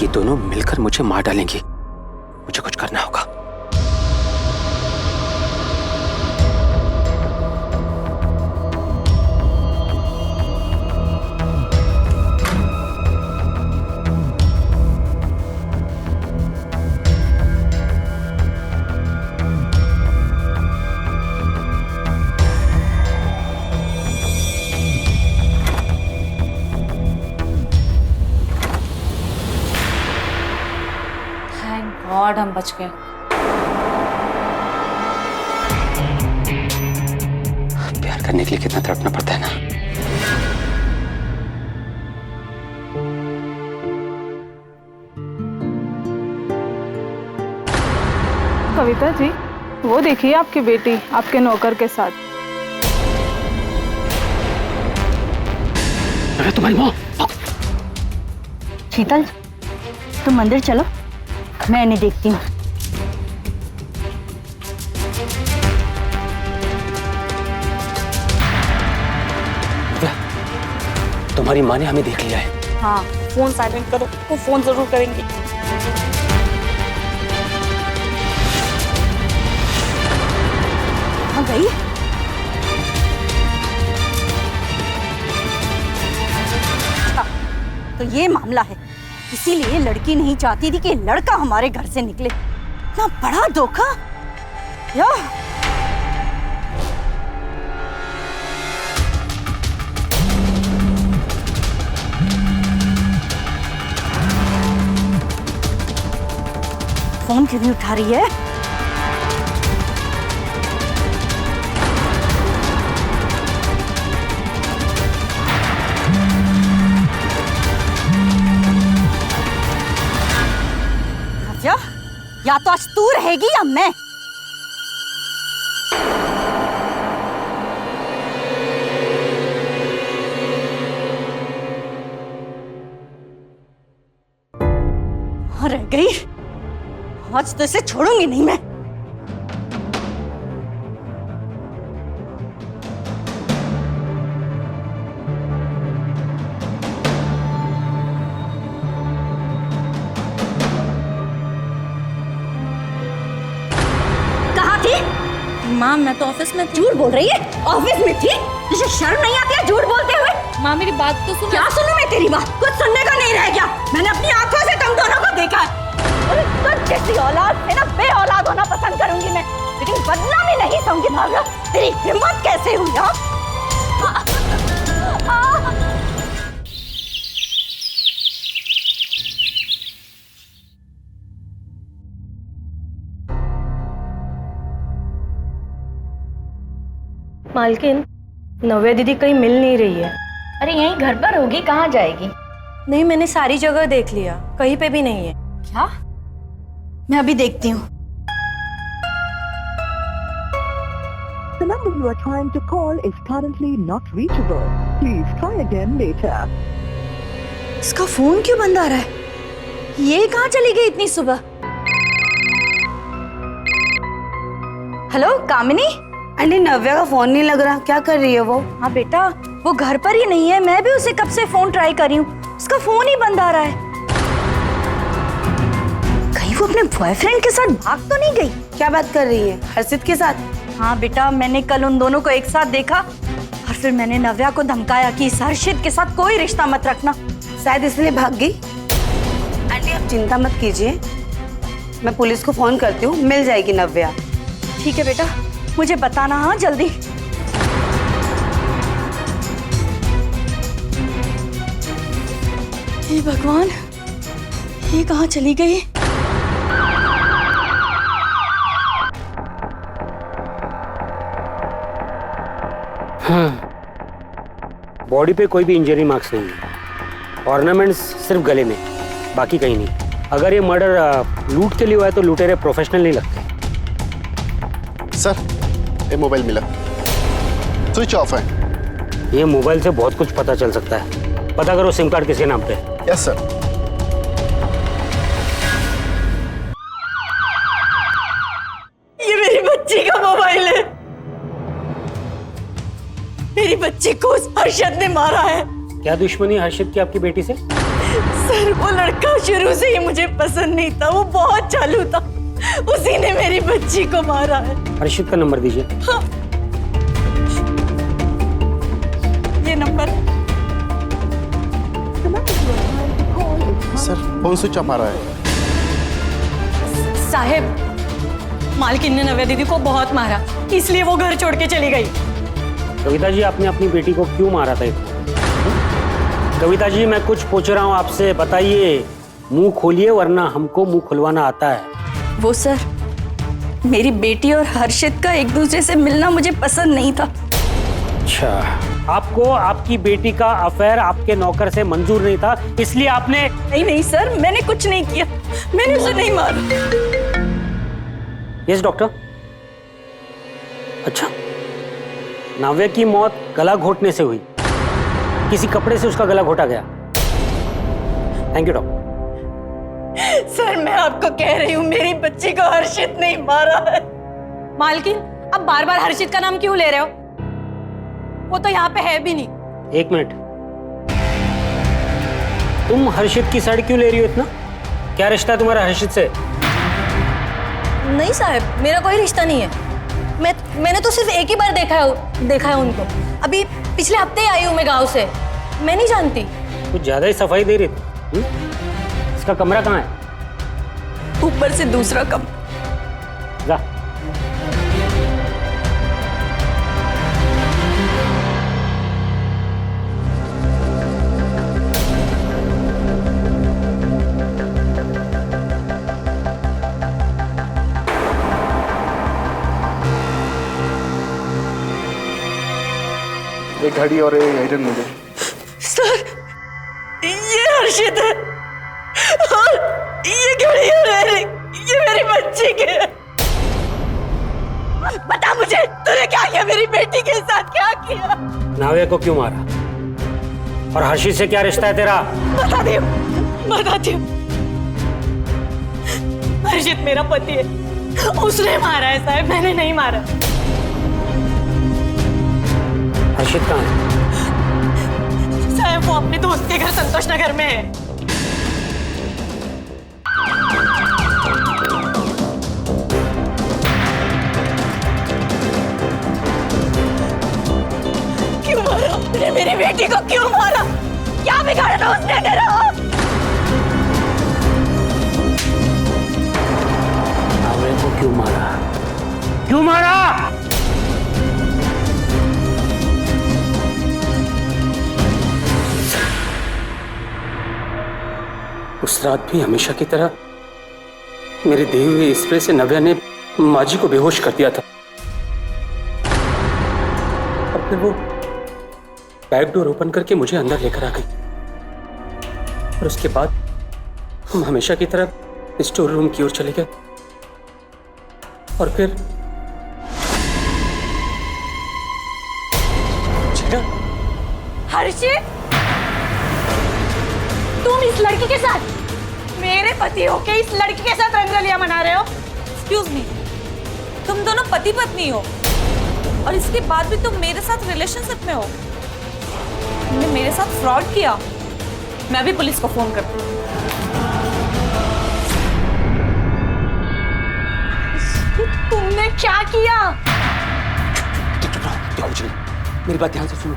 ये दोनों मिलकर मुझे मार डालेंगे। मुझे कुछ करना होगा। गॉड, हम बच गए। प्यार करने के लिए कितना तड़पना पड़ता है ना। कविता जी, वो देखिए आपकी बेटी आपके नौकर के साथ। अरे तुम्हारी माँ। शीतल, तुम मंदिर चलो, मैं इन्हें देखती हूँ। तुम्हारी माँ ने हमें देख लिया है। हाँ, फोन साइलेंट करो, वो फोन जरूर करेंगी। कहाँ गई? अच्छा, तो ये मामला है। इसीलिए लड़की नहीं चाहती थी कि लड़का हमारे घर से निकले। इतना बड़ा धोखा या? फोन क्यों नहीं उठा रही है? या तो आज तू रहेगी या मैं। कहाँ रह गई? आज तो इसे छोड़ूंगी नहीं मैं। कहाँ थी? माँ मैं तो ऑफिस में थी। झूठ बोल रही है? ऑफिस में थी? तुझे शर्म नहीं आती है झूठ बोलते हुए? माँ मेरी बात तो सुनो। क्या सुनूं मैं तेरी बात? कुछ सुनने का नहीं रह गया। मैंने अपनी आंखों से तुम दोनों को देखा है। अरे तुझ जैसी औलाद से ना बे औलाद होना पसंद करूंगी मैं, लेकिन बदनामी नहीं सहूंगी। नाव्या, तेरी हिम्मत कैसे हुई? मालकिन, नव्या दीदी कहीं मिल नहीं रही है। अरे यहीं घर पर होगी, कहाँ जाएगी? नहीं, मैंने सारी जगह देख लिया, कहीं पे भी नहीं है। क्या? मैं अभी देखती हूँ। The number you are trying to call is currently not reachable. Please try again later. इसका फोन क्यों बंद आ रहा है? ये कहाँ चली गई इतनी सुबह? हेलो कामिनी? आंटी, नव्या का फोन नहीं लग रहा, क्या कर रही है वो? हाँ बेटा, वो घर पर ही नहीं है। मैं भी उसे कब से फोन ट्राई कर रही हूँ, उसका फोन ही बंद आ रहा है। कहीं वो अपने बॉयफ्रेंड के साथ भाग तो नहीं गई? क्या बात कर रही है? हर्षित के साथ? हाँ बेटा, मैंने कल उन दोनों को एक साथ देखा और फिर मैंने नव्या को धमकाया कि इस हर्षित के साथ कोई रिश्ता मत रखना। शायद इसलिए भाग गई। आंटी आप चिंता मत कीजिए, मैं पुलिस को फोन करती हूँ, मिल जाएगी नव्या। ठीक है बेटा, मुझे बताना हाँ जल्दी। हे भगवान, ये कहाँ चली गई? हाँ, बॉडी पे कोई भी इंजरी मार्क्स नहीं है। ऑर्नामेंट्स सिर्फ गले में, बाकी कहीं नहीं। अगर ये मर्डर लूट के लिए हुआ है तो लुटेरे प्रोफेशनल नहीं लगते। सर, ये मोबाइल मिला, स्विच ऑफ है। ये मोबाइल से बहुत कुछ पता चल सकता है। पता करो सिम कार्ड किसके नाम पे है। Yes sir. ये मेरी बच्ची का मोबाइल है। मेरी बच्ची को उस हर्षद ने मारा है। क्या दुश्मनी हर्षित की आपकी बेटी से? सर, वो लड़का शुरू से ही मुझे पसंद नहीं था, वो बहुत चालू था। उसी ने मेरी बच्ची को मारा है। हर्षित का नंबर दीजिए। हाँ। ये number. Sir, phone switch off आ रहा है। साहेब, मालकिन ने नव्या दीदी को बहुत मारा, इसलिए वो घर छोड़ के चली गई। कविता जी, आपने अपनी बेटी को क्यों मारा था इतना? कविता जी, मैं कुछ पूछ रहा हूँ आपसे, बताइए। मुंह खोलिए वरना हमको मुंह खुलवाना आता है। वो सर, मेरी बेटी और हर्षित का एक दूसरे से मिलना मुझे पसंद नहीं था। अच्छा, आपको आपकी बेटी का अफेयर आपके नौकर से मंजूर नहीं था, इसलिए आपने? नहीं सर, मैंने कुछ नहीं किया, मैंने उसे नहीं मारा। Yes doctor. अच्छा, नाव्या की मौत गला घोटने से हुई, किसी कपड़े से उसका गला घोटा गया। Thank you doctor. सर, मैं आपको कह रही हूँ, मेरी बच्ची को हर्षित नहीं मारा है। मालकिन, अब बार बार हर्षित का नाम क्यों ले रहे हो? वो तो यहाँ पे है भी नहीं। एक मिनट, तुम हर्षित की साइड क्यों ले रही हो इतना? क्या रिश्ता है तुम्हारा हर्षित से? नहीं साहब, मेरा कोई रिश्ता नहीं है। मैंने तो सिर्फ एक ही बार देखा है उनको। अभी पिछले हफ्ते ही आई हूँ मैं गाँव से, मैं नहीं जानती। कुछ ज्यादा ही सफाई दे रही थी। इसका कमरा कहाँ है? ऊपर से दूसरा कमरा। जा। एक घड़ी और एक आयरन मुझे। सर, ये हर्षित है और ये घड़ी और ये मेरी बच्ची के है। बता मुझे, तूने क्या किया मेरी बेटी के साथ? क्या किया? नाव्या को क्यों मारा? और हर्षित से क्या रिश्ता है तेरा? बताती हूँ। हर्षित मेरा पति है, उसने मारा है साहब, मैंने नहीं मारा। हर्षित कहाँ है? साहब वो अपने दोस्त के घर संतोष नगर में है। क्यों मारा आपने मेरी बेटी को? क्यों मारा? क्या बिगाड़ा था उसने मेरा? को क्यों मारा? क्यों मारा? उस रात भी हमेशा की तरह मेरे दिए हुए स्प्रे से नव्या ने माँ जी को बेहोश कर दिया था। और फिर वो बैक डोर ओपन करके मुझे अंदर लेकर आ गई और उसके बाद हम हमेशा की तरह स्टोर रूम की ओर चले गए और फिर हर्षित, तुम इस लड़की के साथ, मेरे पति होके इस लड़की के साथ रंगरलिया मना रहे हो? एक्सक्यूज मी, तुम दोनों पति पत्नी हो और इसके बाद भी तुम मेरे साथ रिलेशनशिप में हो। तुमने मेरे साथ फ्रॉड किया। मैं भी पुलिस को फोन करती हूँ। तुमने क्या किया? देखो जी, मेरी बात ध्यान से सुनो।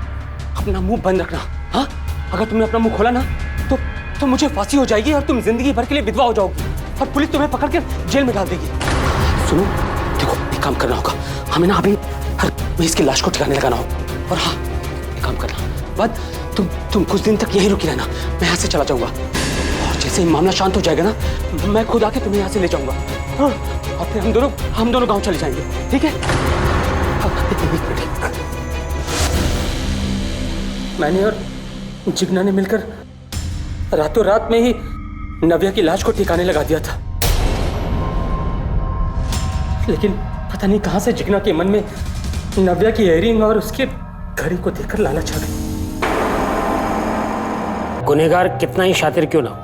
अपना मुंह बंद रखना। हाँ, अगर तुमने अपना मुंह खोला ना तो मुझे फांसी हो जाएगी और तुम जिंदगी भर के लिए विधवा हो जाओगी और पुलिस तुम्हें पकड़ के जेल में डाल देगी। सुनो, देखो एक काम करना होगा, हमें ना अभी हर इसकी लाश को ठिकाने लगाना होगा। और हाँ, एक काम करना, बाद तुम कुछ दिन तक यहीं रुकी रहना, मैं यहाँ से चला जाऊंगा और जैसे ही मामला शांत हो जाएगा ना, मैं खुद आके तुम्हें यहाँ से ले जाऊंगा और फिर हम दोनों गाँव चले जाएंगे, ठीक है? मैंने और जिग्ना ने मिलकर रातों रात में ही नव्या की लाश को ठिकाने लगा दिया था, लेकिन पता नहीं कहां से जिग्ना के मन में नव्या की इयररिंग और उसके घड़ी को देखकर लालच आ गई। गुनहगार कितना ही शातिर क्यों ना हो,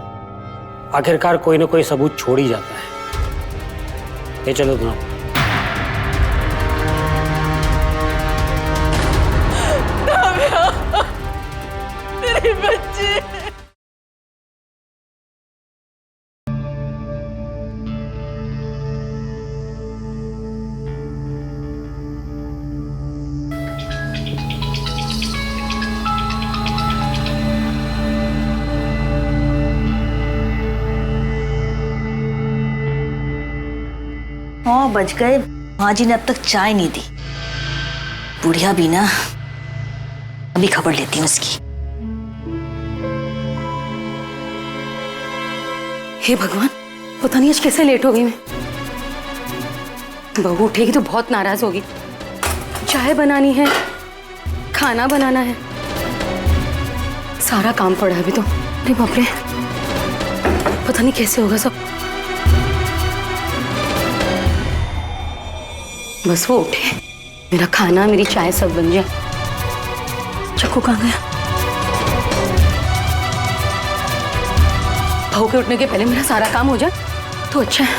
आखिरकार कोई ना कोई सबूत छोड़ ही जाता है। ये चलो तुम मेरे बच्चे। हाँ, बच गए। माँ जी ने अब तक चाय नहीं दी। बुढ़िया भी ना, अभी खबर लेती हूँ उसकी। हे भगवान, पता नहीं आज कैसे लेट हो गई मैं। बहू उठेगी तो बहुत नाराज होगी। चाय बनानी है, खाना बनाना है, सारा काम पड़ा है अभी तो। अरे बाप रे, पता नहीं कैसे होगा सब। बस वो उठे, मेरा खाना मेरी चाय सब बन जाए। चक्कू कहाँ गया? बहू के उठने के पहले मेरा सारा काम हो जाए तो अच्छा है।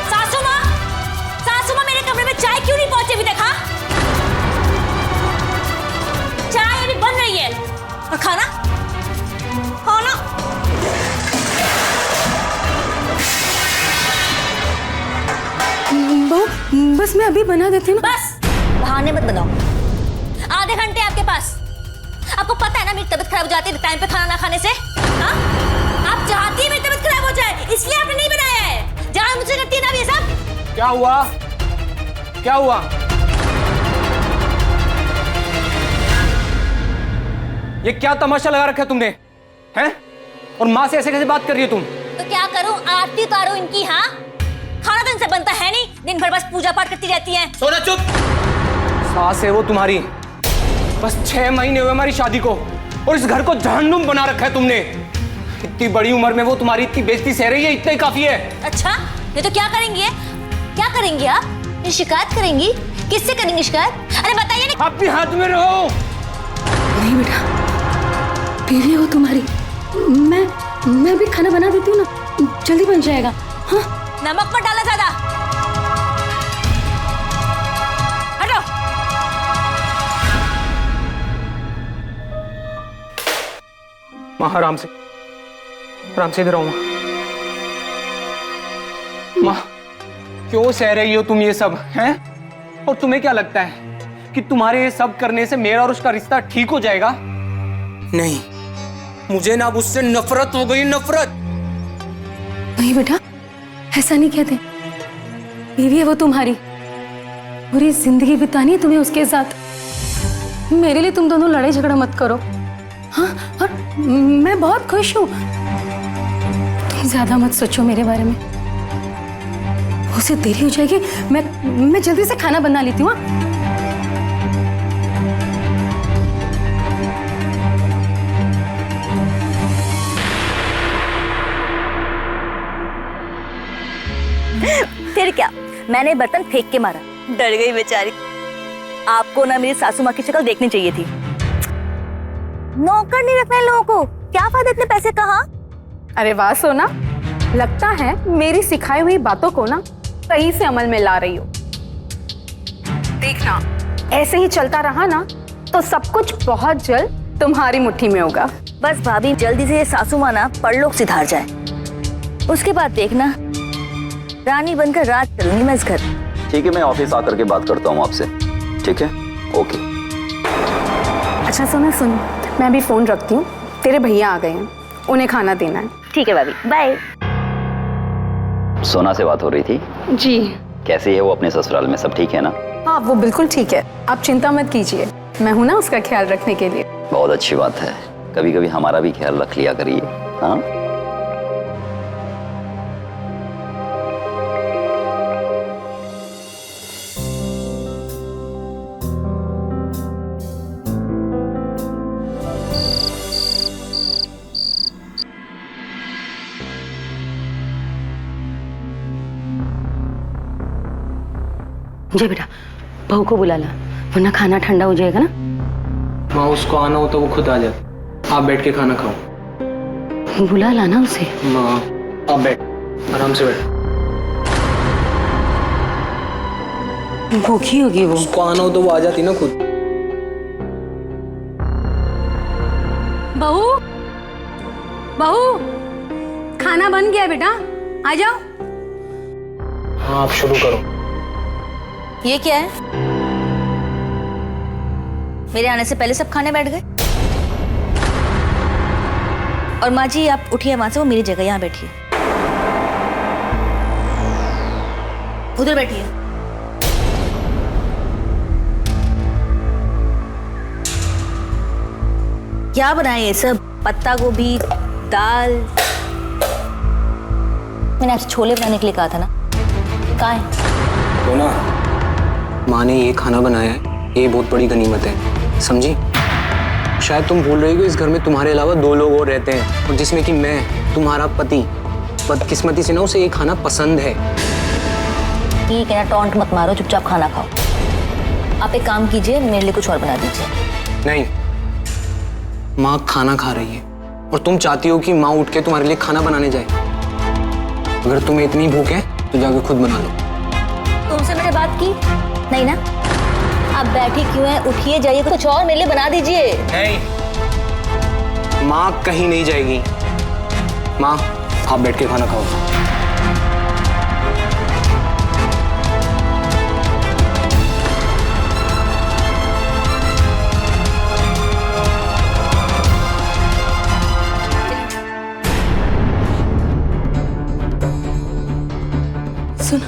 सासू माँ, मेरे कमरे में चाय क्यों नहीं पहुंची अभी तक? हाँ, चाय अभी बन रही है और खाना बस मैं अभी बना देती हूँ। बस बहाने मत बनाओ। आधे घंटे आपके पास। आपको पता है ना मेरी तबीयत खराब हो जाती है टाइम पे खाना ना खाने से। हाँ? आप चाहती है मेरी तबीयत खराब हो जाए, इसलिए आपने नहीं बनाया है। जान मुझसे करती है ना ये सब। क्या हुआ? क्या हुआ? ये क्या तमाशा लगा रखा है तुमने? हैं? और माँ से ऐसे कैसे बात कर रही हो तुम? तो क्या करूं, आरती उतारूं इनकी? हाँ, खाना तो इनसे बनता है नहीं, दिन भर बस पूजा पाठ करती रहती हैं। सोना चुप। सास है वो तुम्हारी, बस 6 महीने हुए हमारी शादी को और इस घर को जहन्नुम बना रखा है तुमने। इतनी बड़ी उम्र में वो तुम्हारी इतनी बेइज्जती सह रही है, इतना ही काफी है। अच्छा, ये तो क्या करेंगी? क्या करेंगी आप? ये शिकायत करेंगी? किससे करेंगी शिकायत? अरे बताइए ना। अपने हाथ में रहो। नहीं बेटा, बीवी हो तुम्हारी, मैं भी खाना बना देती हूँ ना, जल्दी बन जाएगा। हाँ नमक मत डाला ज्यादा। हटो। माँ आराम से इधर आओ। माँ क्यों सह रही हो तुम ये सब हैं? और तुम्हें क्या लगता है कि तुम्हारे ये सब करने से मेरा और उसका रिश्ता ठीक हो जाएगा? नहीं, मुझे ना अब उससे नफरत हो गई, नफरत। नहीं बेटा, ऐसा नहीं कहते। बीवी है वो तुम्हारी, पूरी जिंदगी बितानी है तुम्हें उसके साथ। मेरे लिए तुम दोनों लड़ाई झगड़ा मत करो। हाँ, और मैं बहुत खुश हूँ। तुम ज्यादा मत सोचो मेरे बारे में। उसे देरी हो जाएगी, मैं जल्दी से खाना बना लेती हूँ। फिर क्या, मैंने बर्तन फेंक के मारा, डर गई बेचारी। आपको ना मेरी सासू माँ की शक्ल देखनी चाहिए थी। नौकर नहीं रखना है लोगों को, क्या फायदा इतने पैसे कहाँ? अरे वाह सोना, लगता है मेरी सिखाई हुई बातों को ना सही से अमल में ला रही हो। देखना, ऐसे ही चलता रहा ना तो सब कुछ बहुत जल्द तुम्हारी मुट्ठी में होगा। बस भाभी जल्दी से ये सासू माँ ना परलोक सिधार जाए, उसके बाद देखना रानी बनकर राज करूंगी मैं इस घर। ठीक है, मैं ऑफिस आकर के बात करता हूँ आपसे। ठीक है, ओके। अच्छा सोना सुन, मैं अभी फोन रखती हूँ, तेरे भैया आ गए हैं, उन्हें खाना देना है। ठीक है भाभी, बाय। सोना से बात हो रही थी? जी। कैसी है वो अपने ससुराल में, सब ठीक है ना? हाँ वो बिल्कुल ठीक है, आप चिंता मत कीजिए, मैं हूं ना उसका ख्याल रखने के लिए। बहुत अच्छी बात है, कभी कभी हमारा भी ख्याल रख लिया करिए। हाँ जी बेटा, बहू को बुला ला, वरना खाना ठंडा हो जाएगा ना। माँ उसको आना हो तो वो खुद आ जाए, आप बैठ के खाना खाओ। बुला ला ना उसे। माँ आप बैठ, आराम से बैठ। भूखी होगी वो। उसको आना हो तो वो आ जाती ना खुद। बहू, बहू, खाना बन गया बेटा, आ जाओ। हाँ आप शुरू करो। ये क्या है? मेरे आने से पहले सब खाने बैठ गए। और माँ जी आप उठिए वहां से, वो मेरी जगह, यहाँ बैठिए, उधर बैठिए। क्या बनाए ये सब? पत्ता गोभी, दाल। मैंने आपसे छोले बनाने के लिए कहा था ना, कहाँ है? तो ना माँ ने ये खाना बनाया है, ये बहुत बड़ी गनीमत है, समझी? शायद तुम भूल रही हो इस घर में तुम्हारे अलावा 2 लोग और रहते हैं, और जिसमें कि मैं तुम्हारा पति। बदकिस्मती से ना उसे ये खाना पसंद है। ठीक है ना, टॉन्ट मत मारो, चुपचाप खाना खाओ। आप एक काम कीजिए, मेरे लिए कुछ और बना दीजिए। नहीं, माँ खाना खा रही है और तुम चाहती हो कि माँ उठ के तुम्हारे लिए खाना बनाने जाए। अगर तुम्हें इतनी भूख है तो जाके खुद बना लो। तुमसे मैंने बात की नहीं ना? आप बैठी क्यों हैं? उठिए, जाइए, कुछ और मेरे लिए बना दीजिए। नहीं, माँ कहीं नहीं जाएगी। माँ आप बैठ के खाना खाओ। सुन,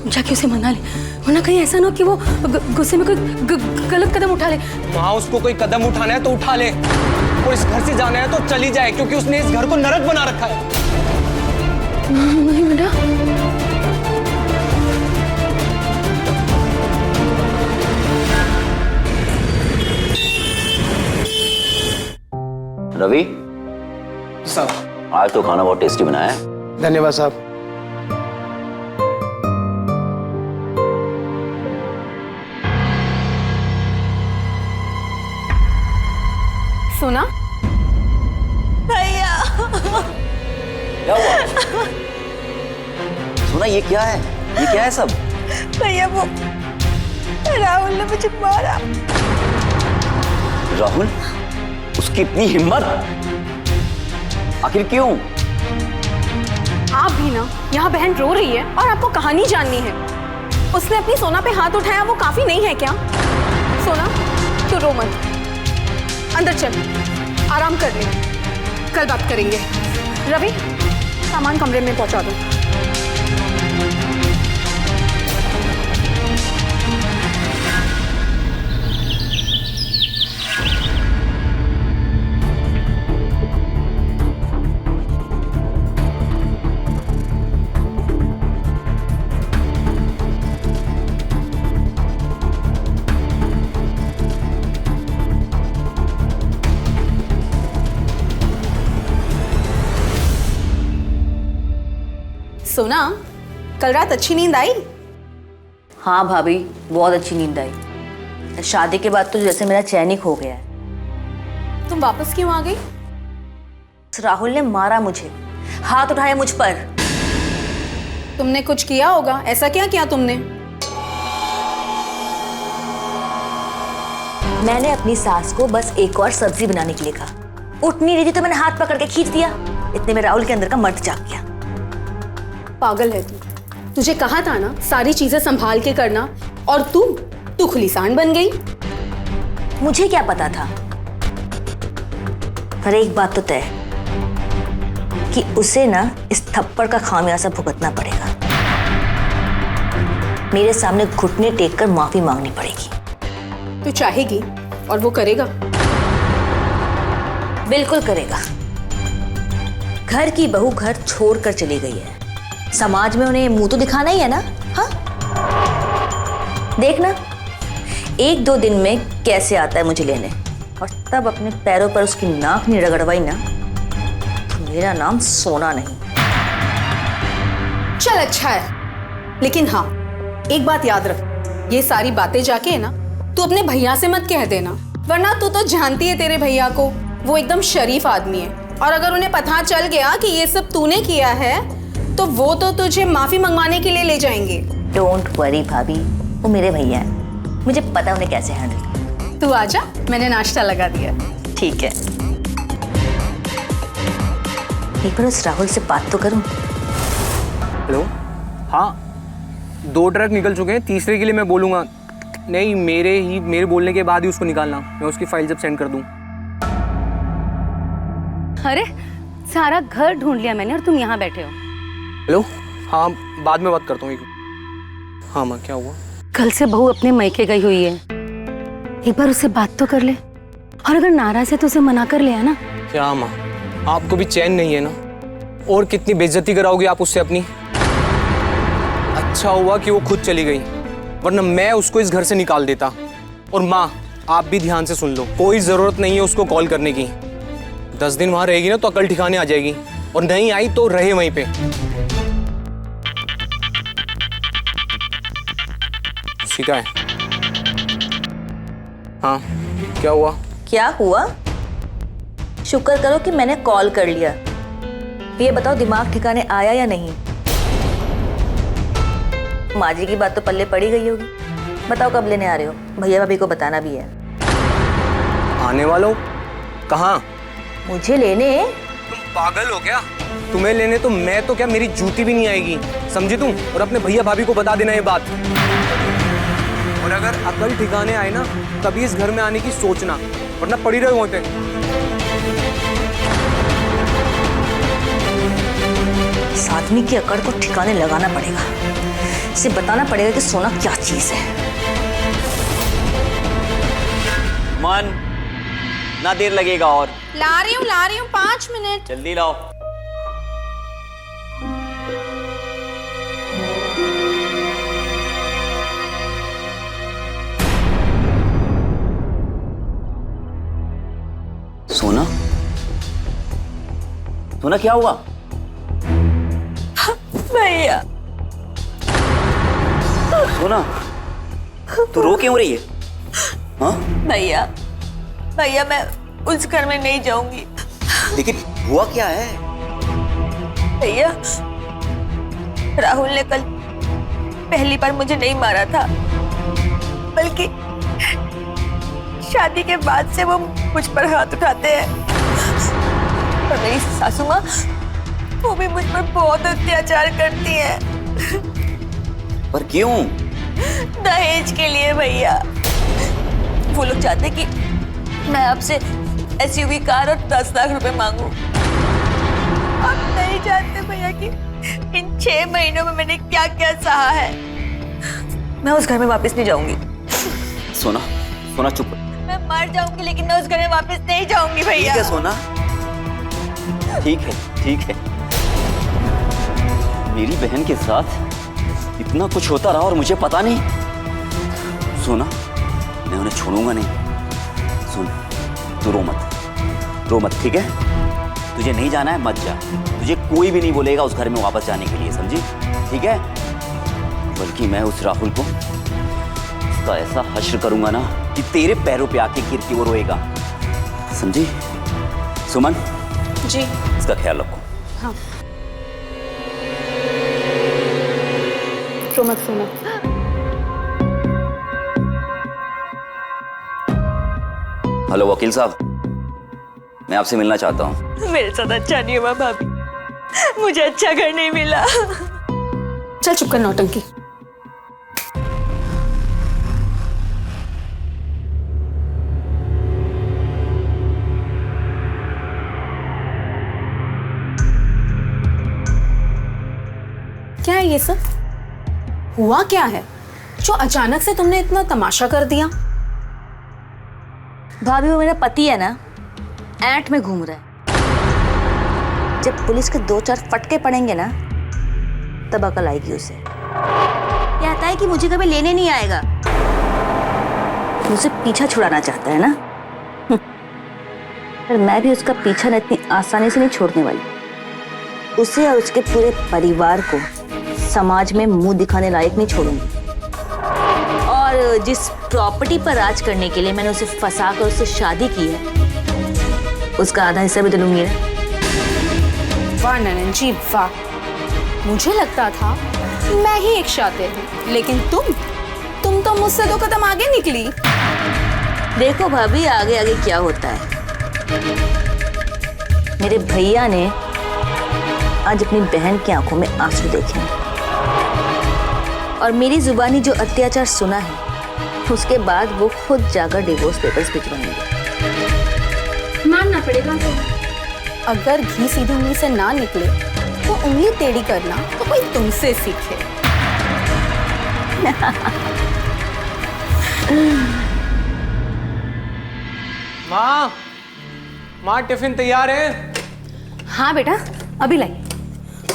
जाके उसे मना ले, वरना कहीं ऐसा ना हो कि वो गुस्से में कोई गलत कदम उठा ले। माँ उसको कोई कदम उठाना है तो उठा ले, और इस घर से जाना है तो चली जाए, क्योंकि उसने इस घर को नरक बना रखा है। नहीं बेटा। रवि साहब, आज तो खाना बहुत टेस्टी बनाया है। धन्यवाद साहब। सुना? भैया क्या हुआ? सोना ये क्या है? ये क्या है सब? भैया वो राहुल ने मुझे मारा। राहुल? उसकी इतनी हिम्मत? आखिर क्यों? आप भी ना, यहाँ बहन रो रही है और आपको कहानी जाननी है। उसने अपनी सोना पे हाथ उठाया, वो काफी नहीं है क्या? सोना तू रो मत, अंदर चल, आराम कर ले, कल बात करेंगे। रवि सामान कमरे में पहुंचा दो। सोना, कल रात अच्छी नींद आई? हाँ भाभी, बहुत अच्छी नींद आई। शादी के बाद तो जैसे मेरा चैन ही खो गया है। तुम वापस क्यों आ गई? राहुल ने मारा मुझे, हाथ उठाया मुझ पर। तुमने कुछ किया होगा, ऐसा क्या किया तुमने? मैंने अपनी सास को बस एक और सब्जी बनाने के लिए कहा, उठ नहीं रही थी तो मैंने हाथ पकड़ के खींच दिया। इतने में राहुल के अंदर का मर्द जाग गया। पागल है तू, तुझे कहा था ना सारी चीजें संभाल के करना, और तू खुलीसान बन गई। मुझे क्या पता था, पर एक बात तो तय है कि उसे ना इस थप्पड़ का खामियाजा भुगतना पड़ेगा। मेरे सामने घुटने टेक कर माफी मांगनी पड़ेगी। तू चाहेगी और वो करेगा? बिल्कुल करेगा। घर की बहू घर छोड़कर चली गई है, समाज में उन्हें मुंह तो दिखाना ही है ना। हाँ, देखना 1-2 दिन में कैसे आता है मुझे लेने, और तब अपने पैरों पर उसकी नाक नहीं रगड़वाई ना तो मेरा नाम सोना नहीं। चल अच्छा है, लेकिन हाँ एक बात याद रख, ये सारी बातें जाके ना तू अपने भैया से मत कह देना, वरना तू तो जानती है तेरे भैया को, वो एकदम शरीफ आदमी है, और अगर उन्हें पता चल गया कि ये सब तूने किया है तो वो तो तुझे माफी मंगवाने के लिए ले जाएंगे। डोंट वरी भाभी, वो मेरे भैया हैं, मुझे पता है उन्हें कैसे हैंडल। तू आजा, मैंने नाश्ता लगा दिया। ठीक है, एक बार उस राहुल से बात तो करूं। हेलो, हाँ 2 ट्रक निकल चुके हैं, तीसरे के लिए मैं बोलूँगा। नहीं, मेरे बोलने के बाद ही उसको निकालना, मैं उसकी फाइल जब सेंड कर दूँ। अरे सारा घर ढूंढ लिया मैंने और तुम यहाँ बैठे हो। हेलो, हाँ बाद में बात करता हूँ। हाँ माँ, क्या हुआ? कल से बहू अपने मायके गई हुई है, एक बार उससे बात तो कर ले, और अगर नाराज है तो उसे मना कर ले, है ना? क्या माँ, आपको भी चैन नहीं है ना? और कितनी बेइज्जती कराओगे आप उससे अपनी? अच्छा हुआ कि वो खुद चली गई, वरना मैं उसको इस घर से निकाल देता। और माँ, आप भी ध्यान से सुन लो, कोई जरूरत नहीं है उसको कॉल करने की। 10 दिन वहां रहेगी ना तो अकल ठिकाने आ जाएगी, और नहीं आई तो रहे वहीं पे। सीखा है? हाँ, क्या हुआ? क्या हुआ? शुक्र करो कि मैंने कॉल कर लिया। ये बताओ दिमाग ठिकाने आया या नहीं? माँ जी की बात तो पल्ले पड़ी गई होगी। बताओ कब लेने आ रहे हो? भैया भाभी को बताना भी है। आने वाला हो? कहाँ? मुझे लेने? तुम पागल हो क्या? तुम्हें लेने तो मैं तो क्या, मेरी जूती भी नहीं आएगी, समझी तुम? और अपने भैया भाभी को बता देना ये बात। और अगर अकल ठिकाने आए ना तभी इस घर में आने की सोचना, वरना पड़ी रहे वहां पे। इस आदमी की अकड़ को ठिकाने लगाना पड़ेगा, इसे बताना पड़ेगा कि सोना क्या चीज है। मन, ना देर लगेगा और। ला रही हूँ 5 मिनट। जल्दी लाओ। सोना, सोना क्या हुआ? भैया। सोना, तू रो क्यों रही है? हाँ? भैया, भैया मैं उस घर में नहीं जाऊंगी। लेकिन हुआ क्या है? भैया, राहुल ने कल पहली बार मुझे नहीं मारा था, बल्कि शादी के बाद से वो मुझ पर हाथ उठाते हैं। और मेरी सासू माँ, वो भी मुझ पर बहुत अत्याचार करती है। पर क्यों? दहेज के लिए भैया। वो लोग चाहते कि मैं आपसे एसयूवी कार और 10 लाख रुपए मांगू। आप नहीं जानते भैया कि इन 6 महीनों में मैंने क्या क्या सहा है। मैं उस घर में वापस नहीं जाऊंगी। सोना, सोना चुप। मैं मर जाऊंगी लेकिन मैं उस घर में वापस नहीं जाऊंगी भैया। ठीक है सोना, ठीक है, ठीक है। मेरी बहन के साथ इतना कुछ होता रहा और मुझे पता नहीं। सोना, मैं उन्हें छोड़ूंगा नहीं। सुन, तू रो मत, ठीक है? तुझे नहीं जाना है मत जा। तुझे कोई भी नहीं बोलेगा उस घर में वापस जाने के लिए, समझी? ठीक है? बल्कि मैं उस राहुल को उसका ऐसा हश्र करूंगा ना कि तेरे पैरों पे आके गिर के वो रोएगा, समझी? सुमन जी, इसका ख्याल रखो। हाँ। रो मत सोना। हेलो वकील साहब, मैं आपसे मिलना चाहता हूँ। मेरे साथ अच्छा नहीं हुआ भाभी, मुझे अच्छा घर नहीं मिला। चल चुप कर नौटंकी। क्या है ये सब? हुआ क्या है जो अचानक से तुमने इतना तमाशा कर दिया? भाभी, वो मेरा पति है ना, ऐंठ में घूम रहा है। जब पुलिस के 2-4 फटके पड़ेंगे ना, तब अकल आएगी उसे। कहता है कि मुझे कभी लेने नहीं आएगा, मुझसे पीछा छुड़ाना चाहता है ना। पर मैं भी उसका पीछा न इतनी आसानी से नहीं छोड़ने वाली। उसे और उसके पूरे परिवार को समाज में मुंह दिखाने लायक नहीं छोड़ूंगी। और जिस प्रॉपर्टी पर राज करने के लिए मैंने उसे फंसा कर उससे शादी की है, उसका आधा हिस्सा भी तो लूंगी ना। वाह ननन जी वाह, मुझे लगता था मैं ही एक शातिर हूँ, लेकिन तुम तो मुझसे 2 कदम आगे निकली। देखो भाभी, आगे आगे क्या होता है। मेरे भैया ने आज अपनी बहन की आंखों में आंसू देखे और मेरी जुबानी जो अत्याचार सुना है, उसके बाद वो खुद जाकर डिवोर्स पेपर्स भिजवाएंगे। मानना पड़ेगा। अगर घी सीधी उंगली से ना निकले तो उंगली टेढ़ी करना तो कोई तुमसे सीखे। माँ टिफिन तैयार है? हाँ बेटा, अभी लाई।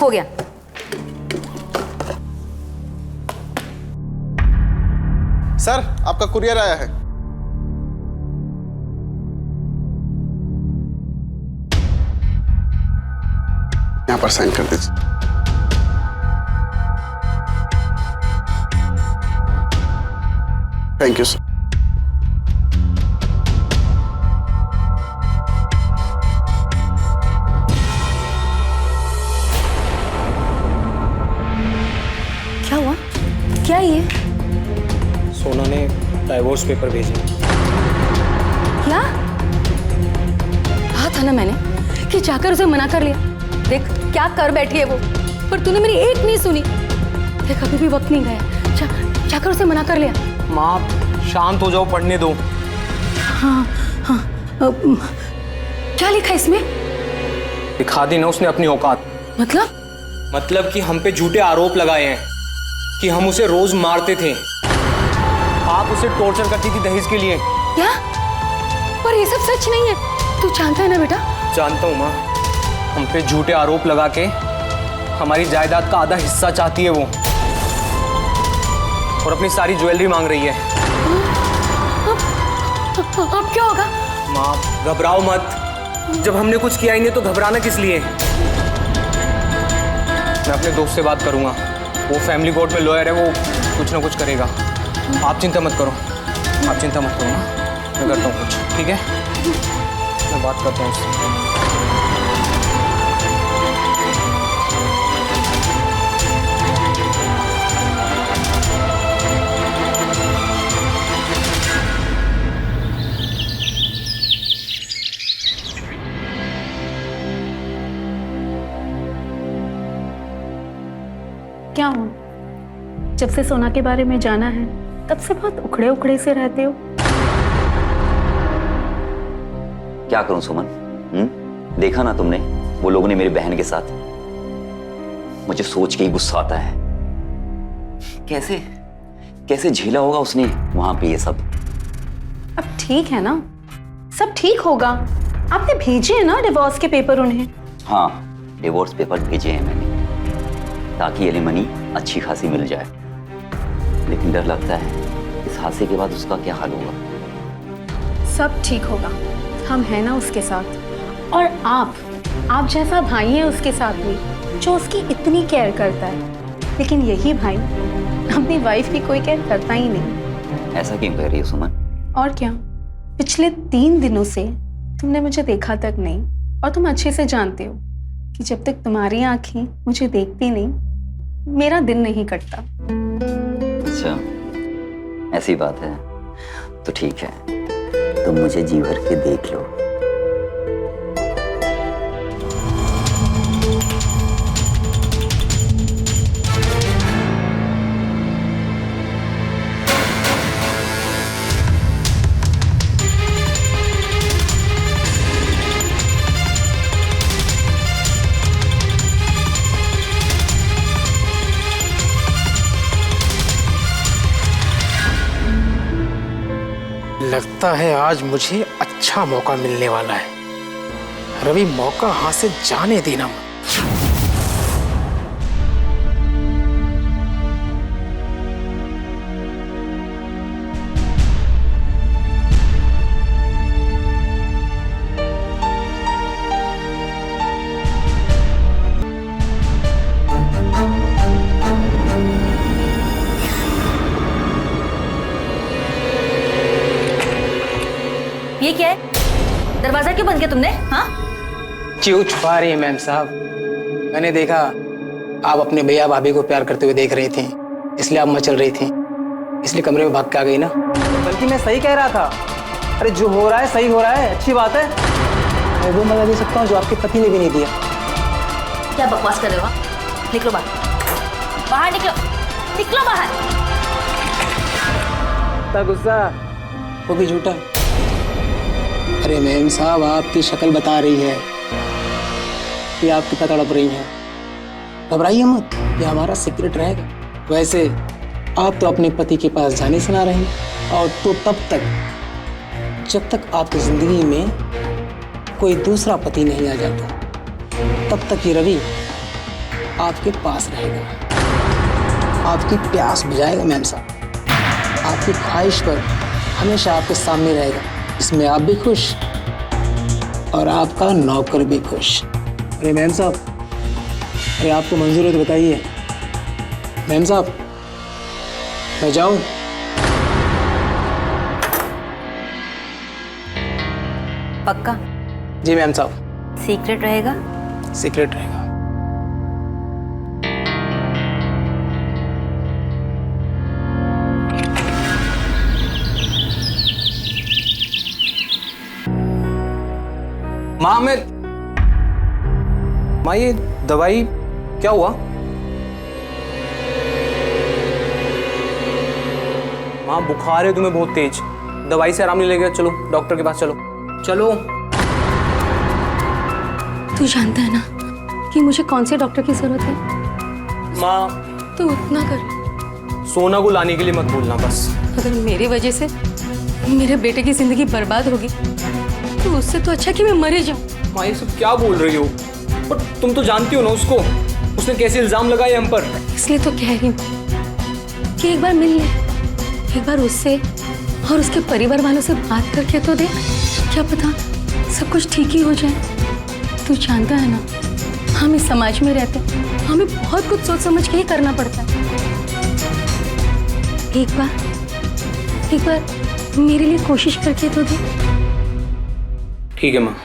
हो गया। सर, आपका कुरियर आया है। यहाँ पर साइन कर दीजिए। Thank you sir. क्या हुआ? क्या ये? सोना ने डाइवोर्स पेपर भेजे। क्या? कहा था ना मैंने कि जाकर उसे मना कर लिया। देख क्या कर बैठी है वो, पर तूने मेरी एक नहीं सुनी। देख अभी भी वक्त नहीं गया, जाकर उसे मना कर लिया। माँ शांत हो जाओ, पढ़ने दो। हाँ हाँ, क्या लिखा इसमें? दिखा दी ना उसने अपनी औकात। मतलब कि हम पे झूठे आरोप लगाए हैं कि हम उसे रोज मारते थे। आप उसे टॉर्चर करती थी दहेज के लिए। क्या? पर ये सब सच नहीं है, तू जानता है ना बेटा? जानता हूँ माँ, हम पे झूठे आरोप लगा के हमारी जायदाद का आधा हिस्सा चाहती है वो, और अपनी सारी ज्वेलरी मांग रही है। अब क्या होगा? माँ घबराओ मत, जब हमने कुछ किया ही नहीं तो घबराना किस लिए? मैं अपने दोस्त से बात करूंगा, वो फैमिली कोर्ट में लॉयर है, वो कुछ ना कुछ करेगा। आप चिंता मत करो, आप चिंता मत करो, मैं करता हूँ कुछ, ठीक है? मैं बात करता हूँ उससे। क्या हूँ? जब से सोना के बारे में जाना है तब से बहुत उखड़े उखड़े से रहते हो। क्या करूं सुमन? देखा ना तुमने वो लोगों ने मेरी बहन के साथ। मुझे सोच के ही गुस्सा आता है। कैसे कैसे झेला होगा उसने वहां पे ये सब। अब ठीक है ना, सब ठीक होगा। आपने भेजे हैं ना डिवोर्स के पेपर उन्हें? हाँ, डिवोर्स पेपर भेजे हैं मैंने ताकि एलिमनी अच्छी खासी मिल जाए। लेकिन डर लगता है इस हादसे के बाद उसका क्या हाल होगा। सब ठीक होगा, हम हैं ना उसके साथ। और आप जैसा भाई है उसके साथ भी जो उसकी इतनी केयर करता है। लेकिन यही भाई अपनी वाइफ की कोई केयर करता ही नहीं। ऐसा क्यों कह रही हो सुमन? और क्या, पिछले 3 दिनों से तुमने मुझे देखा तक नहीं। और तुम अच्छे से जानते हो कि जब तक तुम्हारी आंखें मुझे देखती नहीं मेरा दिन नहीं कटता। अच्छा, ऐसी बात है तो ठीक है, तुम मुझे जी भर के देख लो। लगता है आज मुझे अच्छा मौका मिलने वाला है। रवि, मौका हाथ से जाने देना मत। ये क्या है? दरवाजा क्यों बंद किया तुमने? हाँ, क्यों छुपा रही है मैम साहब? मैंने देखा आप अपने भैया भाभी को प्यार करते हुए देख रही थी, इसलिए आप मचल रही थी, इसलिए कमरे में भाग के आ गई ना। बल्कि मैं सही कह रहा था। अरे जो हो रहा है सही हो रहा है, अच्छी बात है। मैं वो मजा दे सकता हूँ जो आपके पति ने भी नहीं दिया। क्या बकवास कर रहे हो? निकलो बाहर, बाहर निकलो, निकलो बाहर। इतना गुस्सा, वो भी झूठा। अरे मैम साहब, आपकी शक्ल बता रही है कि आप कितना तड़प रही हैं। घबराइए मत, ये हमारा सीक्रेट रहेगा। वैसे आप तो अपने पति के पास जाने से ना रही, और तो तब तक जब तक आपकी जिंदगी में कोई दूसरा पति नहीं आ जाता, तब तक ये रवि आपके पास रहेगा, आपकी प्यास बुझाएगा मैम साहब, आपकी ख्वाहिश पर हमेशा आपके सामने रहेगा। इसमें आप भी खुश और आपका नौकर भी खुश। अरे मैम साहब, अरे आपको मंजूर है तो बताइए। मैम साहब, मैं जाऊं? पक्का? जी मैम साहब। सीक्रेट रहेगा? सीक्रेट रहेगा। माँ, ये दवाई क्या हुआ? माँ, बुखार है तुम्हें बहुत तेज, दवाई से आराम नहीं लगेगा। चलो डॉक्टर के पास चलो। चलो। तू जानता है ना कि मुझे कौन से डॉक्टर की जरूरत है? माँ, तू उतना कर। सोना को लाने के लिए मत भूलना बस। अगर मेरी वजह से मेरे बेटे की जिंदगी बर्बाद होगी तो उससे तो अच्छा कि मैं मर ही जाऊं। माँ, ये सब क्या बोल रही हो? पर तुम तो जानती हो ना उसको, उसने कैसे इल्जाम लगाए हम पर। इसलिए तो कह रही हूँ कि एक बार मिल ले, एक बार उससे और उसके परिवार वालों से बात करके तो देख, क्या पता सब कुछ ठीक ही हो जाए। तू जानता है ना, हम इस समाज में रहते हैं, हमें बहुत कुछ सोच समझ के ही करना पड़ता है। एक बार मेरे लिए कोशिश करके तो दे। ठीक है माँ,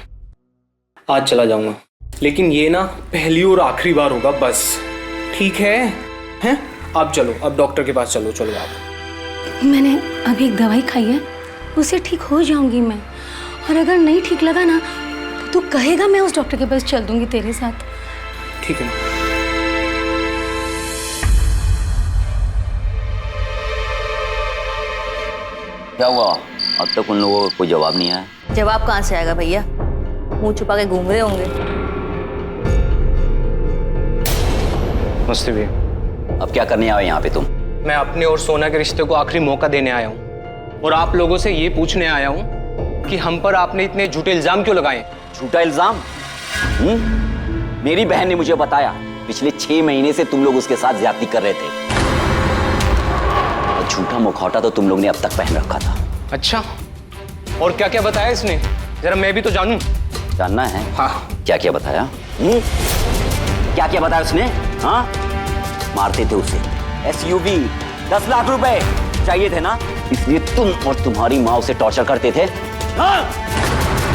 आज चला जाऊंगा, लेकिन ये ना पहली और आखिरी बार होगा बस। ठीक है? हैं? आप चलो, अब डॉक्टर के पास चलो। चलो आप। मैंने अभी एक दवाई खाई है, उससे ठीक हो जाऊंगी मैं। और अगर नहीं ठीक लगा ना तो तू कहेगा मैं उस डॉक्टर के पास चल दूंगी तेरे साथ। ठीक है। क्या हुआ? अब तक उन लोगों का कोई जवाब नहीं आया। जवाब कहाँ से आएगा भैया? मुंह छुपा के घूम रहे होंगे। नमस्ते भैया। अब क्या करने आए यहाँ पे तुम? मैं अपने और सोना के रिश्ते को आखिरी मौका देने आया हूँ और आप लोगों से ये पूछने आया हूँ कि हम पर आपने इतने झूठे इल्जाम क्यों लगाए? झूठा इल्जाम? मेरी बहन ने मुझे बताया पिछले 6 महीने से तुम लोग उसके साथ ज्यादती कर रहे थे। और झूठा मुखौटा तो तुम लोग ने अब तक पहन रखा था। अच्छा, और क्या क्या बताया इसने? जरा मैं भी तो जानूं। जानना है? हाँ। क्या क्या बताया? क्या क्या बताया उसने? हाँ, मारते थे उसे। SUV 10 लाख रुपए चाहिए थे ना, इसलिए तुम और तुम्हारी माँ उसे टॉर्चर करते थे। हाँ?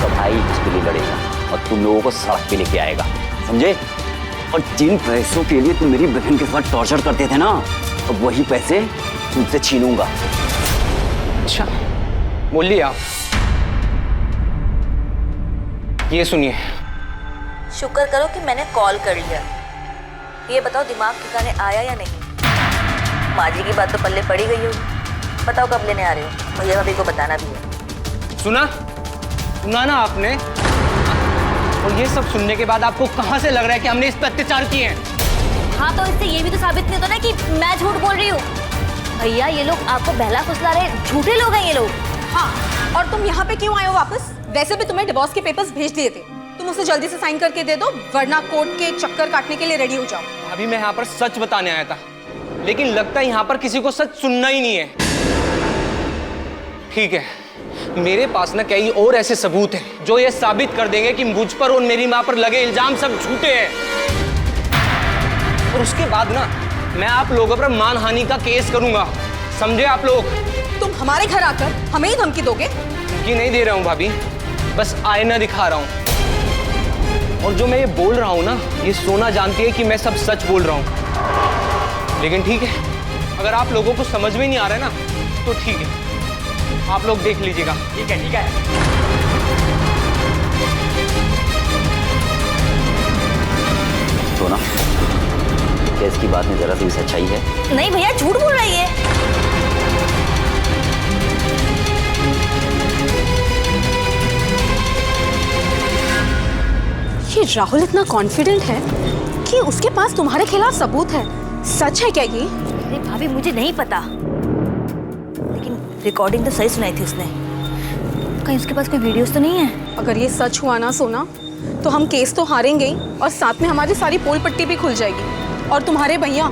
तो भाई इसके लिए लड़ेगा और तुम लोगों को सड़क पे लेके आएगा, समझे? और जिन पैसों के लिए तुम मेरी बहन के साथ टॉर्चर करते थे ना, अब वही पैसे तुमसे छीनूंगा। अच्छा, बोलिए आप। ये सुनिए। शुक्र करो कि मैंने कॉल कर लिया। ये बताओ दिमाग ठिकाने आया या नहीं? माँ जी की बात तो पल्ले पड़ी गई होगी। बताओ कब लेने आ रहे हो? भैया भाभी को बताना भी है। सुना ना आपने? और ये सब सुनने के बाद आपको कहाँ से लग रहा है कि हमने इस पर अत्याचार किए हैं? हाँ, तो इससे ये भी तो साबित नहीं होता ना कि मैं झूठ बोल रही हूँ। भैया ये लोग आपको बहला फुसला रहे, झूठे लोग हैं ये लोग। हाँ, और तुम यहाँ पे क्यों आए हो वापस? वैसे भी तुम्हें डिवोर्स के पेपर्स भेज दिए थे, तुम उसे जल्दी से साइन करके दे दो, वरना कोर्ट के चक्कर काटने के लिए रेडी हो जाओ। अभी मैं यहाँ पर सच बताने आया था, लेकिन लगता है यहाँ पर किसी को सच सुनना ही नहीं है। ठीक है, मेरे पास ना कई और ऐसे सबूत हैं जो ये साबित कर देंगे कि मुझ पर और मेरी माँ पर लगे इल्जाम सब झूठे हैं। और उसके बाद ना मैं आप लोगों पर मानहानि का केस करूंगा, समझे आप लोग? तुम हमारे घर आकर हमें ही धमकी दोगे? धमकी नहीं दे रहा हूँ भाभी, बस आईना दिखा रहा हूँ। और जो मैं ये बोल रहा हूँ ना, ये सोना जानती है कि मैं सब सच बोल रहा हूँ। लेकिन ठीक है, अगर आप लोगों को समझ में नहीं आ रहा है ना, तो ठीक है, आप लोग देख लीजिएगा। ठीक है, ठीक है। सोना, क्या इसकी बात में जरा सी सच्चाई है? नहीं भैया, झूठ बोल रही है। ये राहुल इतना कॉन्फिडेंट है कि उसके पास तुम्हारे खिलाफ सबूत है। सच है क्या ये? अरे भाभी, मुझे नहीं पता, लेकिन रिकॉर्डिंग तो सही सुनाई थी उसने। कहीं उसके पास कोई वीडियोस तो नहीं है? अगर ये सच हुआ ना सोना, तो हम केस तो हारेंगे ही, और साथ में हमारी सारी पोल पट्टी भी खुल जाएगी। और तुम्हारे भैया,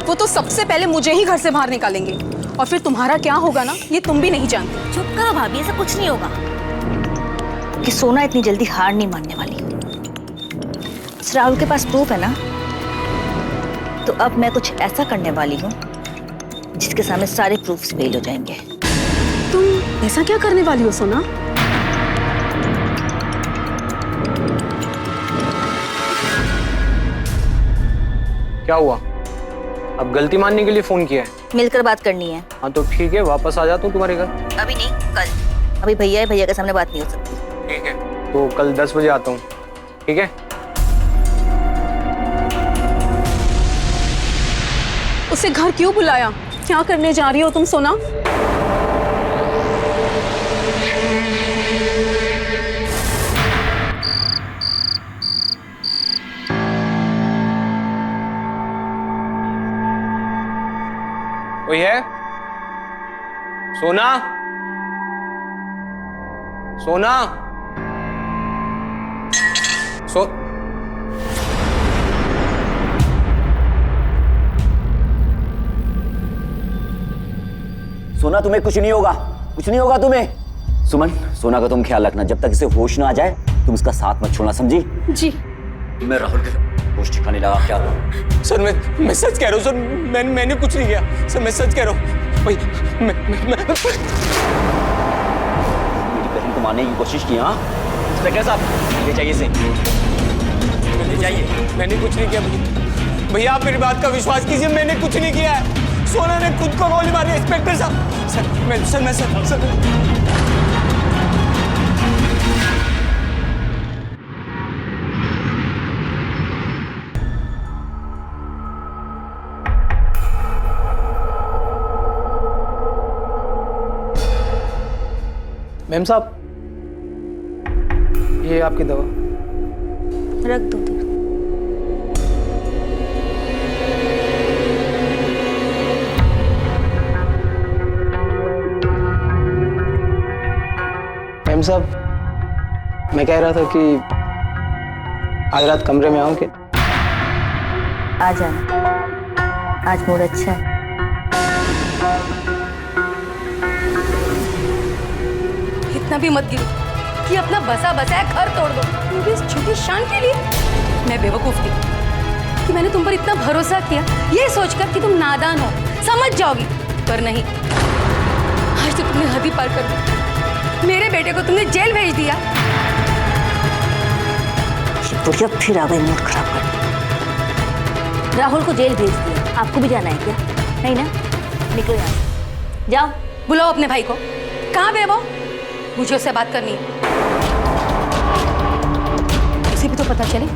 वो तो सबसे पहले मुझे ही घर से बाहर निकालेंगे, और फिर तुम्हारा क्या होगा ना, ये तुम भी नहीं जानते। चुप करो भाभी, ऐसा कुछ नहीं होगा। कि सोना इतनी जल्दी हार नहीं मानने वाली। राहुल के पास प्रूफ है ना, तो अब मैं कुछ ऐसा करने वाली हूँ जिसके सामने सारे प्रूफ्स फेल हो जाएंगे। तुम ऐसा क्या करने वाली हो सोना? क्या हुआ? अब गलती मानने के लिए फोन किया है? मिलकर बात करनी है। हाँ तो ठीक है, वापस आ जाता हूँ तुम्हारे घर। अभी नहीं, कल। अभी भैया है, भैया के सामने बात नहीं हो सकती। ठीक है, तो कल 10 बजे आता हूँ, ठीक है? उसे घर क्यों बुलाया? क्या करने जा रही हो तुम सोना? कोई है? सोना? सोना? सोना, तुम्हें कुछ नहीं होगा, कुछ नहीं होगा तुम्हें। सुमन, सोना का तुम ख्याल रखना, जब तक इसे होश ना आ जाए तुम उसका साथ मत छोड़ना, समझी? जी। मैं राहुल के होश ठिकाने लगा क्या? सर मैं सच कह रहा हूँ सर, मैंने कुछ नहीं किया सर, मैं सच कह रहा हूँ। भाई मेरी बहन को मारने की कोशिश की? हाँ इंस्पेक्टर साहब, ले जाइए इसे, ले जाइए। मैंने कुछ नहीं किया भैया, आप मेरी बात का विश्वास कीजिए, मैंने कुछ नहीं किया है। सोना ने खुद को गोली मारी। इंस्पेक्टर साहब, सर। मैम साहब, ये आपकी दवा। रख दो दीदी। मैम साहब, मैं कह रहा था कि आज रात कमरे में आऊं क्या? आ जाना, आज मूड अच्छा है। इतना भी मत गिरो कि अपना बसा बसाया घर तोड़ दो, क्योंकि इस छोटी शान के लिए। मैं बेवकूफ थी कि मैंने तुम पर इतना भरोसा किया, ये सोचकर कि तुम नादान हो, समझ जाओगी, पर नहीं। आज तो तुमने हद ही पार कर दी। मेरे बेटे को तुमने जेल भेज दिया। बुढ़िया फिर आ गई मूड खराब कर। राहुल को जेल भेज दिया, आपको भी जाना है क्या? नहीं ना, निकलो यहाँ से। जाओ, बुलाओ अपने भाई को। कहाँ बे वो? मुझे उससे बात करनी है। उसे भी तो पता चले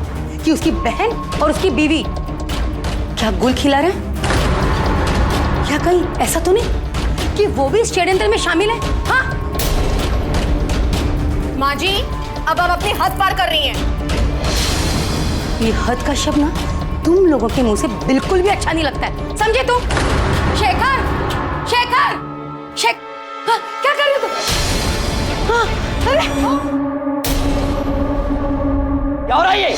कि उसकी बहन और उसकी बीवी क्या गुल खिला रहे हैं, या कहीं ऐसा तो नहीं कि वो भी इस षड्यंत्र में शामिल है? हाँ माँ जी, अब आप अपनी हद पार कर रही हैं। ये हद का शब्द ना तुम लोगों के मुंह से बिल्कुल भी अच्छा नहीं लगता है, समझे तुम? शेखर, शेखर, हाँ, क्या कर रही हो तुम? हाँ, अरे क्या हो रहा है ये?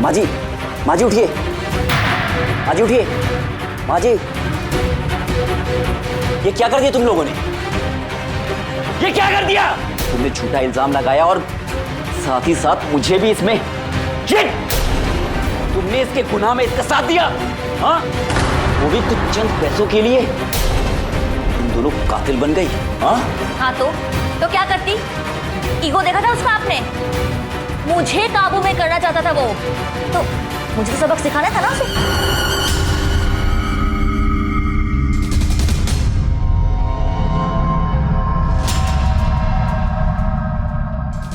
माँ जी उठिए, माँ जी उठिए, माँ जी, ये क्या कर दिया तुम लोगों ने? ये क्या कर दिया? तुमने झूठा इल्जाम लगाया और साथ ही साथ मुझे भी इसमें, ये तुमने इसके गुनाह में इसका साथ दिया, हाँ? वो भी कुछ चंद पैसों के लिए। तुम दोनों कातिल बन गई, हाँ? हाँ तो क्या करती? ईगो देखा था उसका आपने? मुझे काबू में करना चाहता था वो, तो मुझे तो सबक सिखाना था ना उसे।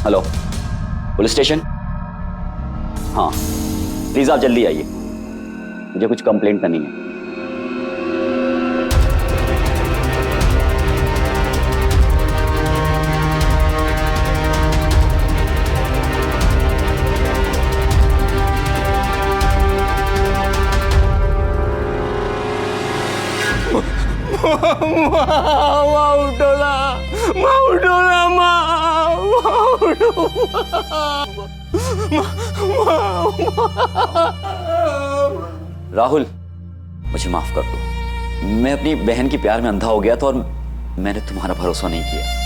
Hello, police station? हाँ, प्लीज आप जल्दी आइए, मुझे कुछ कंप्लेंट करनी है। राहुल, मुझे माफ कर दो। मैं अपनी बहन की प्यार में अंधा हो गया था और मैंने तुम्हारा भरोसा नहीं किया।